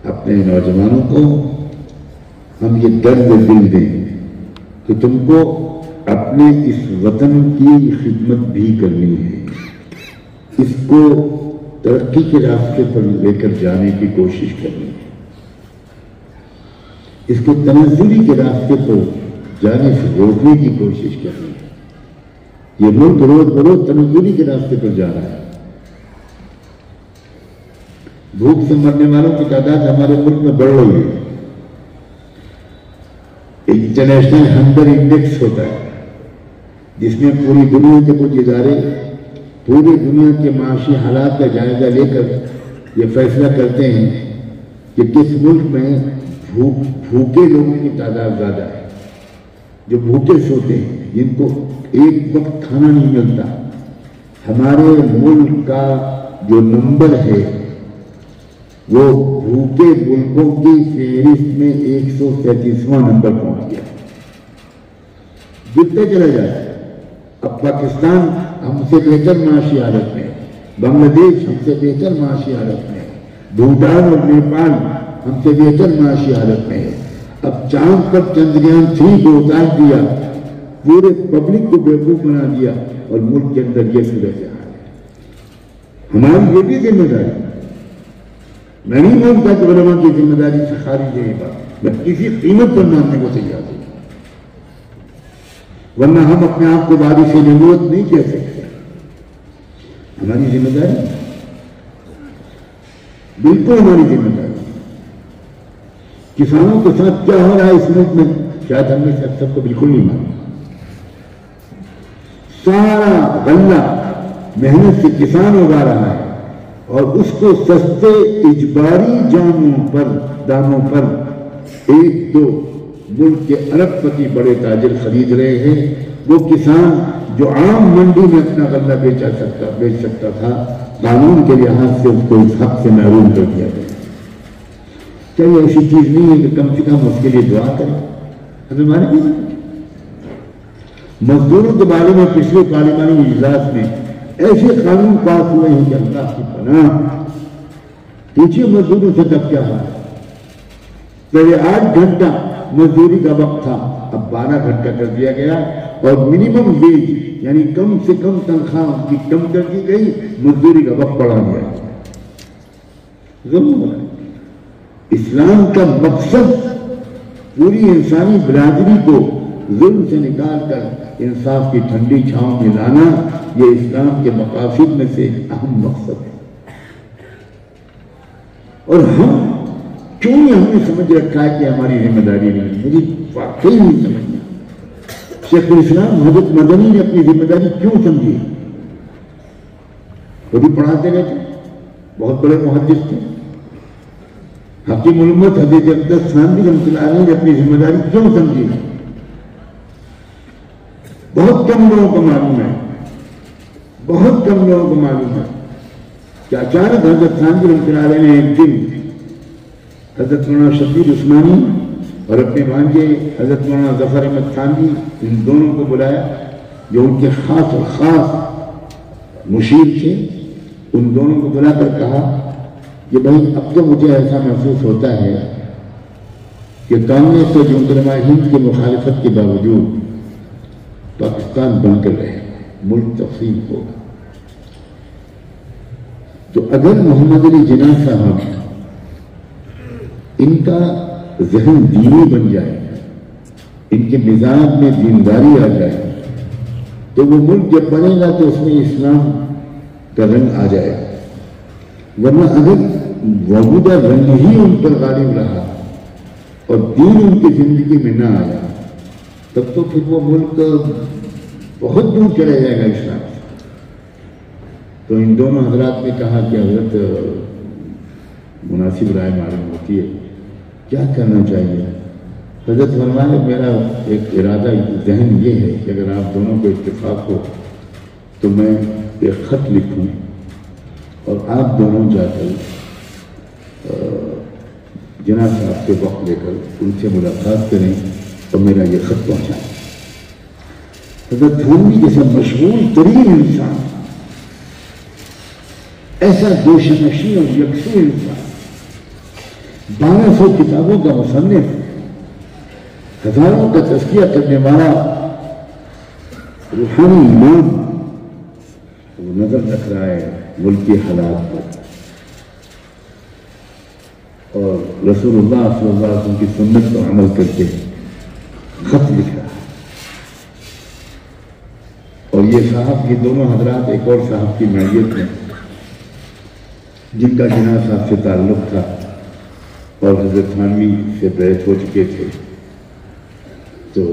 اپنے نوجوانوں کو ہم یہ درد دل دیں کہ تم کو اپنے اس وطن کی خدمت بھی کرنی ہے، اس کو ترقی کے راستے پر لے کر جانے کی کوشش کرنی ہے، اس کو تنزلی کے راستے پر جانے سے روکنے کی کوشش کرنی ہے۔ یہ ملک روز بروز تنزلی کے راستے پر جا رہا ہے۔ بھوک سے مرنے والوں کی تعداد ہمارے ملک میں بڑھ رہی ہے۔ انٹرنیشنل ہنگر انڈیکس ہوتا ہے جس میں پوری دنیا کے کچھ ادارے پوری دنیا کے معاشی حالات کا جائزہ لے کر یہ فیصلہ کرتے ہیں کہ کس ملک میں بھوکے لوگوں کی تعداد زیادہ ہے، جو بھوکے سوتے ہیں، جن کو ایک وقت کھانا نہیں ملتا۔ ہمارے ملک کا جو نمبر ہے وہ بھوکے ملکوں کی فہرست میں 137واں نمبر پہنچ گیا، گرتے چلا جاتا ہے۔ اب پاکستان ہم سے بہتر معاشی حالت میں، بنگلہ دیش ہم سے بہتر معاشی حالت میں، بھوٹان اور نیپال ہم سے بہتر معاشی حالت میں ہے۔ اب چاند پر چندریان 3 کو اتار دیا، پورے پبلک کو بیوقوف بنا دیا، اور ملک کے اندر یہ صورت حال ہے۔ ہماری یہ بھی ذمہ داری، میں نہیں مانتا کہ علماء کی ذمہ داری سے خارج ہے یہ بات، میں کسی قیمت پر ماننے کو تیار ہوں، ورنہ ہم اپنے آپ کو وارث نبوت نہیں کہہ سکتے۔ ہماری ذمہ داری بالکل ہماری ذمہ داری۔ کسانوں کے ساتھ کیا ہو رہا ہے اس ملک میں شاید ہم نے سب کو بالکل نہیں مانا۔ سارا غلہ محنت سے کسان اگا رہا ہے اور اس کو سستے اجباری داموں پر 1-2 ملک کے ارب پتی بڑے تاجر خرید رہے ہیں۔ وہ کسان جو عام منڈی میں اپنا غلہ بیچ سکتا تھا، قانون کے لحاظ سے اس کو اس حق سے محروم کر دیا گیا۔ کیا یہ ایسی چیز نہیں ہے کہ کم سے کم اس کے لیے دعا کریں؟ ہمارے بھی مزدوروں کے بارے میں پچھلے پارلیمانی اجلاس میں ایسے قانون پاس ہوئے ہیں کہ اللہ کی پناہ، پوچھیے مزدوروں سے تب کیا ہے۔ پہلے 8 گھنٹہ مزدوری کا وقت تھا، اب 12 گھنٹہ کر دیا گیا، اور منیمم ویج یعنی کم سے کم تنخواہ کی کم کر دی گئی، مزدوری کا وقت بڑھا دیا گیا۔ ضرور اسلام کا مقصد پوری انسانی برادری کو ظلم سے نکال کر انصاف کی ٹھنڈی چھاؤں میں لانا، یہ اسلام کے مقاصد میں سے اہم مقصد ہے۔ اور ہم کیوں ہم نے سمجھ رکھا ہے کہ ہماری ذمہ داری نہیں؟ مجھے واقعی نہیں سمجھنا۔ شیخ الاسلام حضرت مدنی نے اپنی ذمہ داری کیوں سمجھی؟ وہ بھی پڑھاتے رہتے، بہت بڑے محدث تھے۔ حکیم الامت حضرت اقدس ثانوی رحمۃ اللہ علیہ نے اپنی ذمہ داری کیوں سمجھی؟ بہت کم لوگوں کو معلوم ہے، بہت کم لوگوں کو معلوم ہے کہ اچانک حضرت ثانوی رحمۃ اللہ علیہ نے ایک دن حضرت مولانا شبیر عثمانی اور اپنے بھانجے حضرت مولانا ظفر احمد ثانوی، ان دونوں کو بلایا جو ان کے خاص اور خاص مشیر تھے۔ ان دونوں کو بلا کر کہا کہ بھائی اب تو مجھے ایسا محسوس ہوتا ہے کہ کانگریس اور علماء ہند کی مخالفت کے باوجود پاکستان بن کر رہے، ملک تقسیم ہوگا، تو اگر محمد علی جناح صاحب ان کا ذہن دینی بن جائے، ان کے مزاج میں دینداری آ جائے، تو وہ ملک جب بنے گا تو اس میں اسلام کا رنگ آ جائے گا۔ ورنہ اگر موجودہ رنگ ہی ان پر غالب رہا اور دین ان کی زندگی میں نہ آیا، تب تو پھر وہ ملک بہت دور چلے جائے گا اسلام سے۔ تو ان دونوں حضرات نے کہا کہ حضرت مناسب رائے معلوم ہوتی ہے، کیا کرنا چاہیے؟ حضرت فرمایا میرا ایک ارادہ ذہن یہ ہے کہ اگر آپ دونوں کو اتفاق ہو تو میں ایک خط لکھوں اور آپ دونوں جا کر جناح صاحب سے وقت لے کر ان سے ملاقات کریں اور میرا یہ خط پہنچائیں۔ حضرت تھانوی جیسا مشغول ترین انسان، ایسا جوشنشی اور یکسو انسان، 1200 کتابوں کا مصنف، ہزاروں کا تزکیہ کرنے والا روحانی امام وہ نظر رکھ رہا ہے ملکی حالات پر، اور رسول اللہ صلی اللہ علیہ وسلم کی سنت پر عمل کر کے خط لکھ رہا ہے۔ اور یہ صاحب، یہ دونوں حضرات ایک اور صاحب کی معیت میں جن کا جناح صاحب سے تعلق تھا اور حضرت تھانوی سے بیعت ہو چکے تھے، تو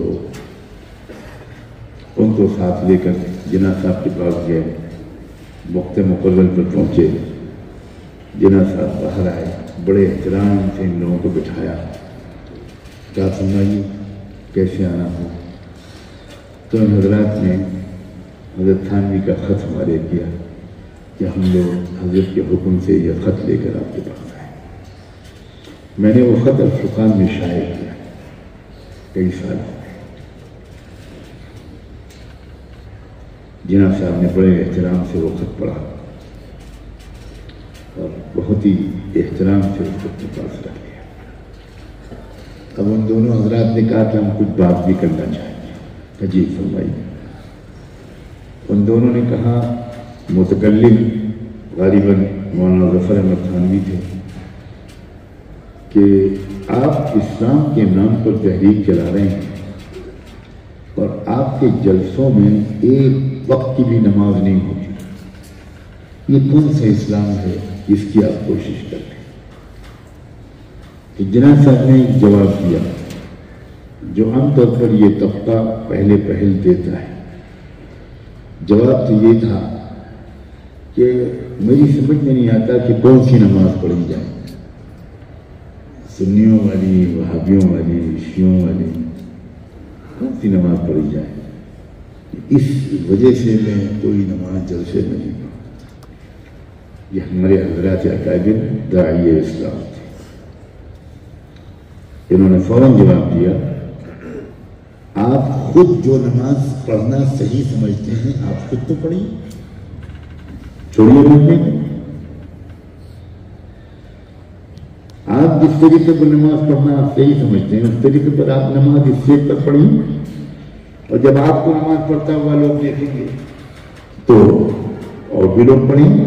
ان کو ساتھ لے کر جناح صاحب کے پاس گئے، وقت مقرر پر پہنچے، جناح صاحب باہر آئے، بڑے احترام سے ان لوگوں کو بٹھایا، کیا سمجھائیے کیسے آنا ہو۔ تو ان حضرات نے حضرت تھانوی کا خط ہمارے کیا کہ ہم لوگ حضرت کے حکم سے یہ خط لے کر آپ کے پاس آئے۔ میں نے وہ خط الفرقان میں شائع کیا کئی سال۔ جناح صاحب نے بڑے احترام سے وہ خط پڑھا اور بہت ہی احترام سے اس خط کے پاس رکھ لیا۔ اب ان دونوں حضرات نے کہا کہ ہم کچھ بات بھی کرنا چاہیں گے۔ جی فرمائیے۔ ان دونوں نے کہا، متکلم غالباً مولانا ظفر احمد تھانوی تھے، کہ آپ اسلام کے نام پر تحریک چلا رہے ہیں اور آپ کے جلسوں میں ایک وقت کی بھی نماز نہیں ہوتی، یہ کون سا اسلام ہے جس کی آپ کوشش کرتے ہیں؟ تو جناح صاحب نے ایک جواب دیا جو عام طور پر یہ طبقہ پہل دیتا ہے۔ جواب تو یہ تھا کہ میری سمجھ میں نہیں آتا کہ کون سی نماز پڑھی جائے، سنیوں والی، وہابیوں والی، شیعوں والی، کون سی نماز پڑھی جائے؟ اس وجہ سے میں کوئی نماز جلسے میں نہیں پڑھا۔ یہ ہمارے حضرات اکابر داعی اسلام تھے۔ انہوں نے فوراً جواب دیا، آپ خود جو نماز پڑھنا صحیح سمجھتے ہیں آپ خود تو پڑھیے، چھوڑیے پڑھنے کو۔ آپ جس طریقے پر نماز پڑھنا آپ صحیح سمجھتے ہیں اس طریقے پر آپ نماز اس سے پر پڑھیے، اور جب آپ کو نماز پڑھتا ہوا لوگ دیکھیں گے تو اور بھی لوگ پڑھیں گے۔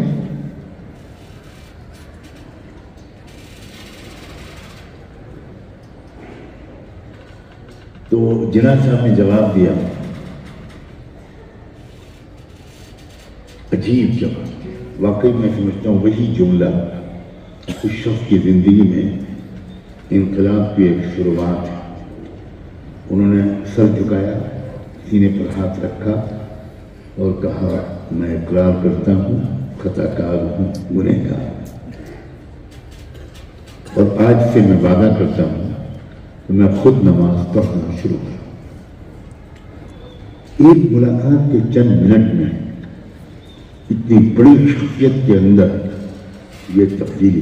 تو جناح صاحب نے جواب دیا، عجیب جواب، واقعی میں سمجھتا ہوں وہی جملہ اس شخص کی زندگی میں انقلاب کی ایک شروعات ہے۔ انہوں نے سر جھکایا، سینے پر ہاتھ رکھا اور کہا، میں اقرار کرتا ہوں خطا کار ہوں، گنہگار ہوں، اور آج سے میں وعدہ کرتا ہوں کہ میں خود نماز پڑھنا شروع کروں۔ ایک ملاقات کے چند منٹ میں اتنی بڑی شخصیت کے اندر یہ تبدیلی۔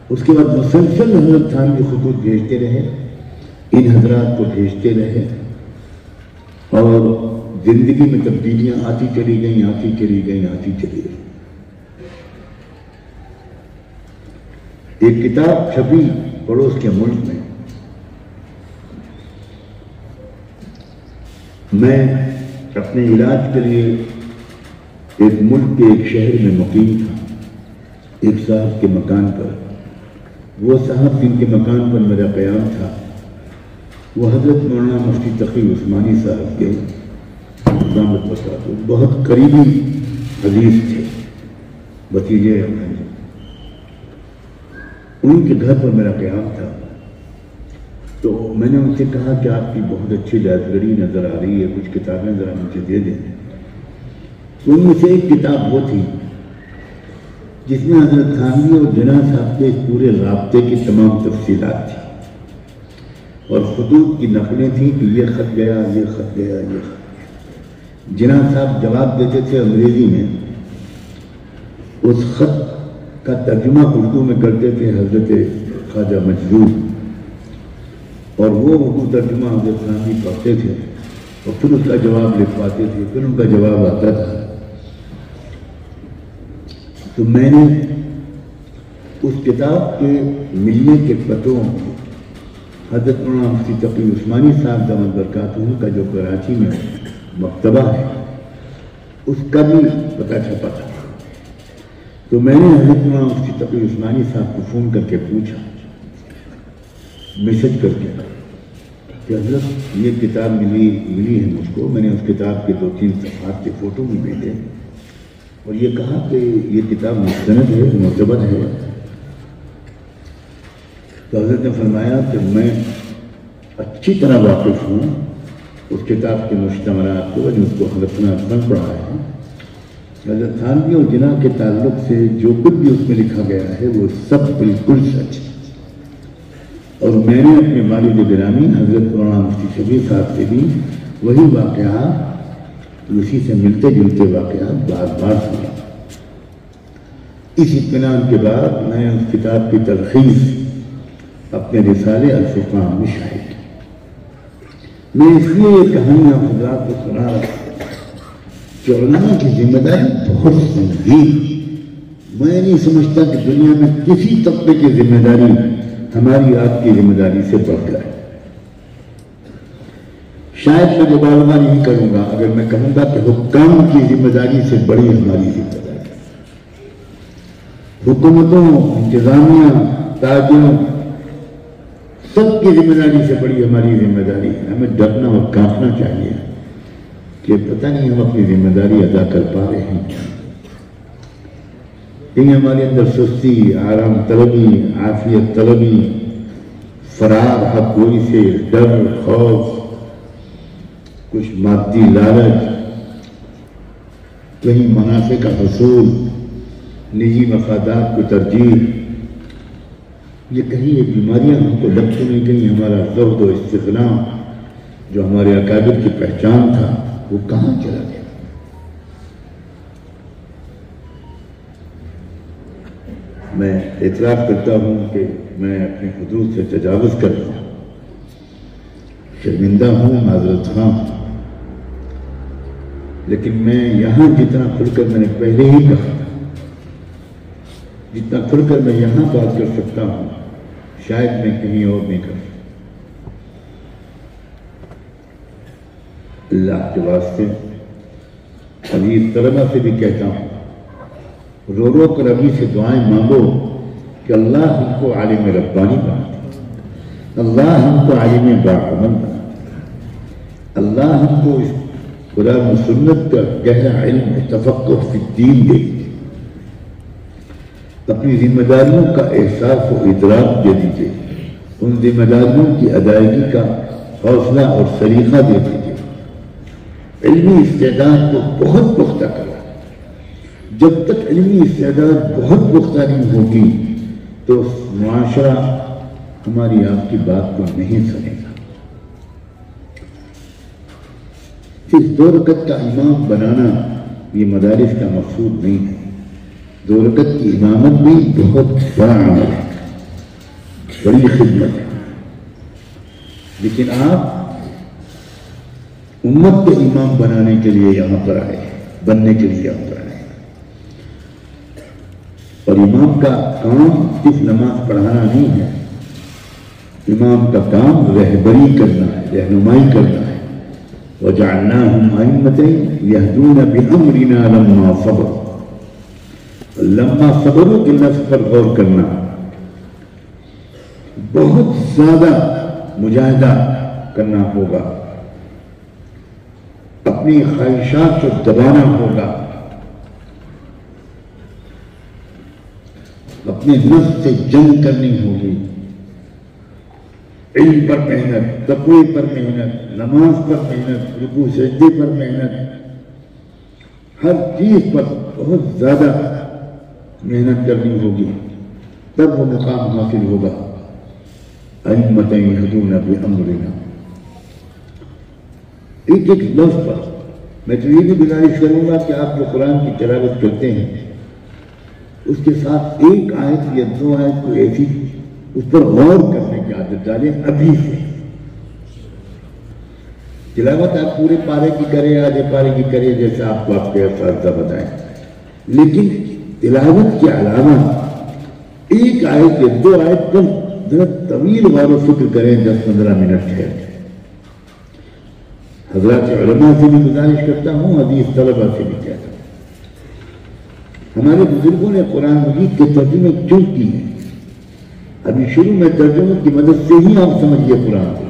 اس کے بعد مسلسل حضرت تھانوی خطوط بھیجتے رہے، ان حضرات کو بھیجتے رہے، اور زندگی میں تبدیلیاں آتی چلی گئیں۔ ایک کتاب چھپی پڑوس کے ملک میں، میں اپنے علاج کے لیے ایک ملک کے ایک شہر میں مقیم تھا، ایک صاحب کے مکان پر۔ وہ صاحب جن کے مکان پر میرا قیام تھا وہ حضرت مولانا مفتی تقی عثمانی صاحب کے دامت برکاتہ بہت قریبی عزیز تھے، بھتیجے ہیں۔ ان کے گھر پر میرا قیام تھا، تو میں نے ان سے کہا کہ آپ کی بہت اچھی لائبریری نظر آ رہی ہے، کچھ کتابیں ذرا مجھے دے دیں۔ ان میں سے ایک کتاب وہ تھی جس میں حضرت تھانوی اور جناح صاحب کے پورے رابطے کی تمام تفصیلات تھیں، اور خطوط کی نقلیں تھیں کہ یہ خط گیا، یہ خط گیا، یہ خط گیا۔ جناح صاحب جواب دیتے تھے انگریزی میں، اس خط کا ترجمہ اردو میں کرتے تھے حضرت خواجہ مجذوب، اور وہ اردو ترجمہ حضرت تھانوی پڑھتے تھے اور پھر اس کا جواب لکھ پاتے تھے، پھر ان کا جواب آتا تھا۔ تو میں نے اس کتاب کے ملنے کے پتوں حضرت مولانا مفتی تقی عثمانی صاحب دامت برکاتہ کا جو کراچی میں مکتبہ ہے اس کا بھی پتہ چھپا تھا. تو میں نے حضرت مولانا مفتی تقی عثمانی صاحب کو فون کر کے پوچھا، میسج کر کے کہ حضرت یہ کتاب ملی ہے مجھ کو. میں نے اس کتاب کے 2-3 صفحات کے فوٹو بھی بھیجے اور یہ کہا کہ یہ کتاب مستند ہے، معتبر ہے. تو حضرت نے فرمایا کہ میں اچھی طرح واقف ہوں اس کتاب کے مشتملات کو، اس کو حضرت نے اکثر پڑھا ہے. حضرت تھانوی اور جناح کے تعلق سے جو کچھ بھی اس میں لکھا گیا ہے وہ سب بالکل سچ ہے. اور میں نے اپنے والد گرامی حضرت مولانا مفتی شبیر صاحب سے بھی وہی واقعات، اسی سے ملتے جلتے واقعات بار بار سنے. اس اطمینان کے بعد میں اس کتاب کی تلخیص اپنے رسالے الفرقان میں شائع کی. میں اس لیے یہ کہانیاں حضرات کو سنا رہا ہوں کہ علماء کی ذمہ داری بہت سنگین. میں نہیں سمجھتا کہ دنیا میں کسی طبقے کی ذمہ داری ہماری آپ کی ذمہ داری سے بڑھ کر ہے. شاید میں مبالغہ نہیں کروں گا اگر میں کہوں گا کہ حکام کی ذمہ داری سے بڑی ہماری ذمہ داری. حکومتوں، انتظامیہ، تاجروں، سب کی ذمہ داری سے بڑی ہماری ذمہ داری ہے. ہمیں ڈرنا اور کانپنا چاہیے کہ پتہ نہیں ہم اپنی ذمہ داری ادا کر پا رہے ہیں. کہیں ہمارے اندر سستی، آرام طلبی، عافیت طلبی، فرار حق گوئی سے، ڈر، خوف، کچھ مادی لالچ، کہیں منافع کا حصول، نجی مفادات کو ترجیح، یہ کہیں یہ بیماریاں ہم کو لگ تو نہیں. کہیں ہمارا زہد و استقلام جو ہمارے اکابر کی پہچان تھا وہ کہاں چلا گیا؟ میں اعتراف کرتا ہوں کہ میں اپنے حدود سے تجاوز کر رہا ہوں، شرمندہ ہوں، معذرت خواہ ہوں. لیکن میں یہاں جتنا کھل کر میں نے پہلے ہی کہا تھا، جتنا کھل کر میں یہاں بات کر سکتا ہوں شاید میں کہیں اور نہیں کر سکتا. اللہ کے واسطے عزیز طلبہ سے بھی کہتا ہوں، رو رو کر ابھی سے دعائیں مانگو کہ اللہ ہم کو عالم ربانی بنا دے، اللہ ہم کو عالم باعمل بنا دے، اللہ ہم کو اس قرآن و سنت کا گہرا علم تفقہ فی الدین دے، اپنی ذمہ داریوں کا احساس و ادراک دے دیجیے، ان ذمہ داریوں کی ادائیگی کا حوصلہ اور سلیقہ دے دیجیے. علمی استعداد کو بہت پختہ کرا. جب تک علمی استعداد بہت پختہ نہیں ہوگی تو معاشرہ ہماری آپ کی بات کو نہیں سنے گا. صرف 2 رکعت کا امام بنانا یہ مدارس کا مقصود نہیں ہے. 2 رکعت کی امامت بھی بہت بڑا عمل ہے، بڑی خدمت ہے. لیکن آپ امت کو امام بنانے کے لیے یہاں پر آئے، بننے کے لیے یہاں پر آئے. اور امام کا کام صرف نماز پڑھانا نہیں ہے، امام کا کام رہبری کرنا ہے، رہنمائی کرنا ہے. وَجَعَلْنَاهُمْ أَئِمَّةً يَهْدُونَ بِأَمْرِنَا لَمَّا صَبَرُوا. لمّا صبروا کے لفظ پر غور کرنا. بہت زیادہ مجاہدہ کرنا ہوگا، اپنی خواہشات کو دبانا ہوگا، اپنے نفس سے جنگ کرنی ہوگی. علم پر محنت، تقوی پر محنت، نماز پر محنت، رکوع سجدے پر محنت، ہر چیز پر بہت زیادہ محنت کرنی ہوگی، تب وہ مقام حاصل ہوگا. أئمة يهدون بأمرنا. ایک ایک لفظ پر میں تو یہ بھی گزارش کروں گا کہ آپ جو قرآن کی تلاوت کرتے ہیں اس کے ساتھ ایک آیت یا 2 آیت کو ایسی اس پر غور کرنے کی عادت ڈالیں ابھی سے. تلاوت آپ پورے پارے کی کریں، آدھے پارے کی کریں، جیسے آپ کو آپ کے اساتذہ بتائیں، لیکن تلاوت کے علاوہ ایک آیت یا 2 آیت پر ذرا طویل غور و فکر کریں 10-15 منٹ ہے. حضرات علماء سے بھی گزارش کرتا ہوں, حدیث طلبہ سے بھی کہتا ہوں, ہمارے بزرگوں نے قرآن مجید کے ترجمے کیوں کی ہیں؟ ابھی شروع میں ترجمے کی مدد سے ہی آپ سمجھیے قرآن کو,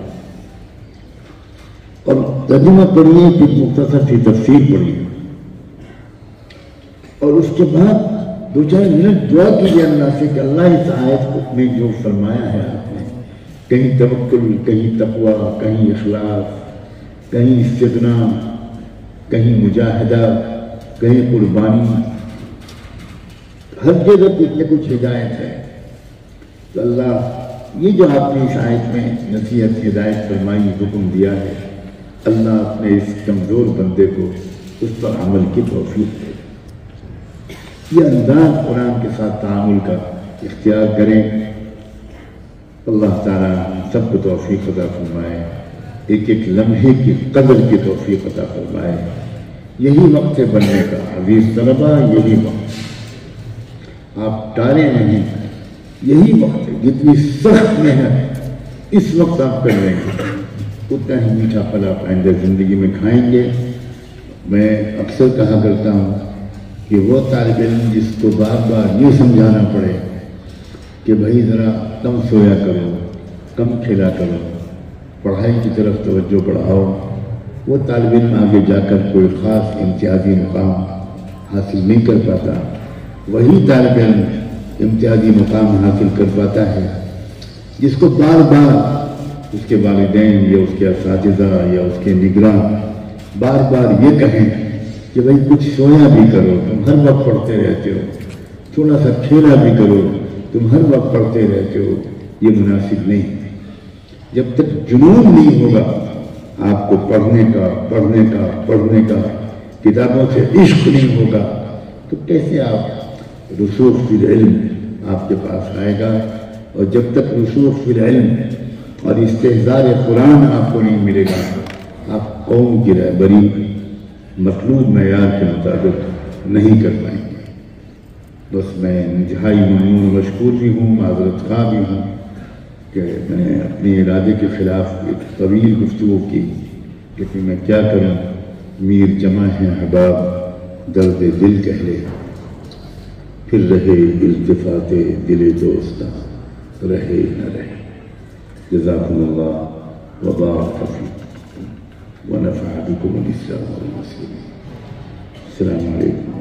اور ترجمہ پڑھیے, پھر مختصر سی تفسیر پڑھیے, اور اس کے بعد 2-4 منٹ دعا کیجیے اللہ سے کہ اللہ اس آیت میں جو فرمایا ہے آپ نے, کہیں توکل, کہیں تقوی, کہیں اخلاص, کہیں استغنا, کہیں مجاہدہ, کہیں قربانی, ہر جگہ کچھ نہ کچھ ہدایت ہے. تو اللہ یہ جو آپ نے اس آیت میں نصیحت ہدایت فرمائی, حکم دیا ہے, اللہ اپنے اس کمزور بندے کو اس پر عمل کی توفیق دے. یہ انداز قرآن کے ساتھ تعامل کا اختیار کریں. اللہ تعالیٰ سب کو توفیق عطا فرمائے, ایک ایک لمحے کی قدر کی توفیق عطا فرمائے. یہی وقت ہے بننے کا عزیز طلبہ, یہی وقت, آپ ٹالیں نہیں, یہی وقت ہے. جتنی سخت محنت اس وقت آپ کر رہے ہیں اتنا ہی میٹھا پھل آپ آئندہ زندگی میں کھائیں گے. میں اکثر کہا کرتا ہوں کہ وہ طالب علم جس کو بار بار یہ سمجھانا پڑے کہ بھائی ذرا کم سویا کرو, کم کھیلا کرو, پڑھائی کی طرف توجہ بڑھاؤ, وہ طالب علم آگے جا کر کوئی خاص امتیازی مقام حاصل نہیں کر پاتا. وہی طالب علم امتیازی مقام حاصل کر پاتا ہے جس کو بار بار اس کے والدین یا اس کے اساتذہ یا اس کے نگراں بار بار یہ کہیں کہ بھائی کچھ سویا بھی کرو, تم ہر وقت پڑھتے رہتے ہو, تھوڑا سا کھیلا بھی کرو, تم ہر وقت پڑھتے رہتے ہو. یہ مناسب نہیں. جب تک جنون نہیں ہوگا آپ کو پڑھنے کا پڑھنے کا پڑھنے کا, کتابوں سے عشق نہیں ہوگا, تو کیسے آپ رسوخ فی العلم آپ کے پاس آئے گا؟ اور جب تک رسوخ فی العلم اور استحضار قرآن آپ کو نہیں ملے گا, آپ قوم کی رہبری مطلوب معیار کے مطابق نہیں کر پائیں گے. بس میں انتہائی ممنون مشکور بھی ہوں, معذرت خواہ بھی ہوں کہ میں اپنے ارادے کے خلاف ایک طویل گفتگو کی, لیکن میں کیا کروں, میر جمع ہے احباب درد دل کہہ لے, پھر رہے التفات دل دوستاں رہے نہ رہے. جزاکم اللہ وبارک فیکم ونفع بكم الإسلام والمسلمين. السلام عليكم.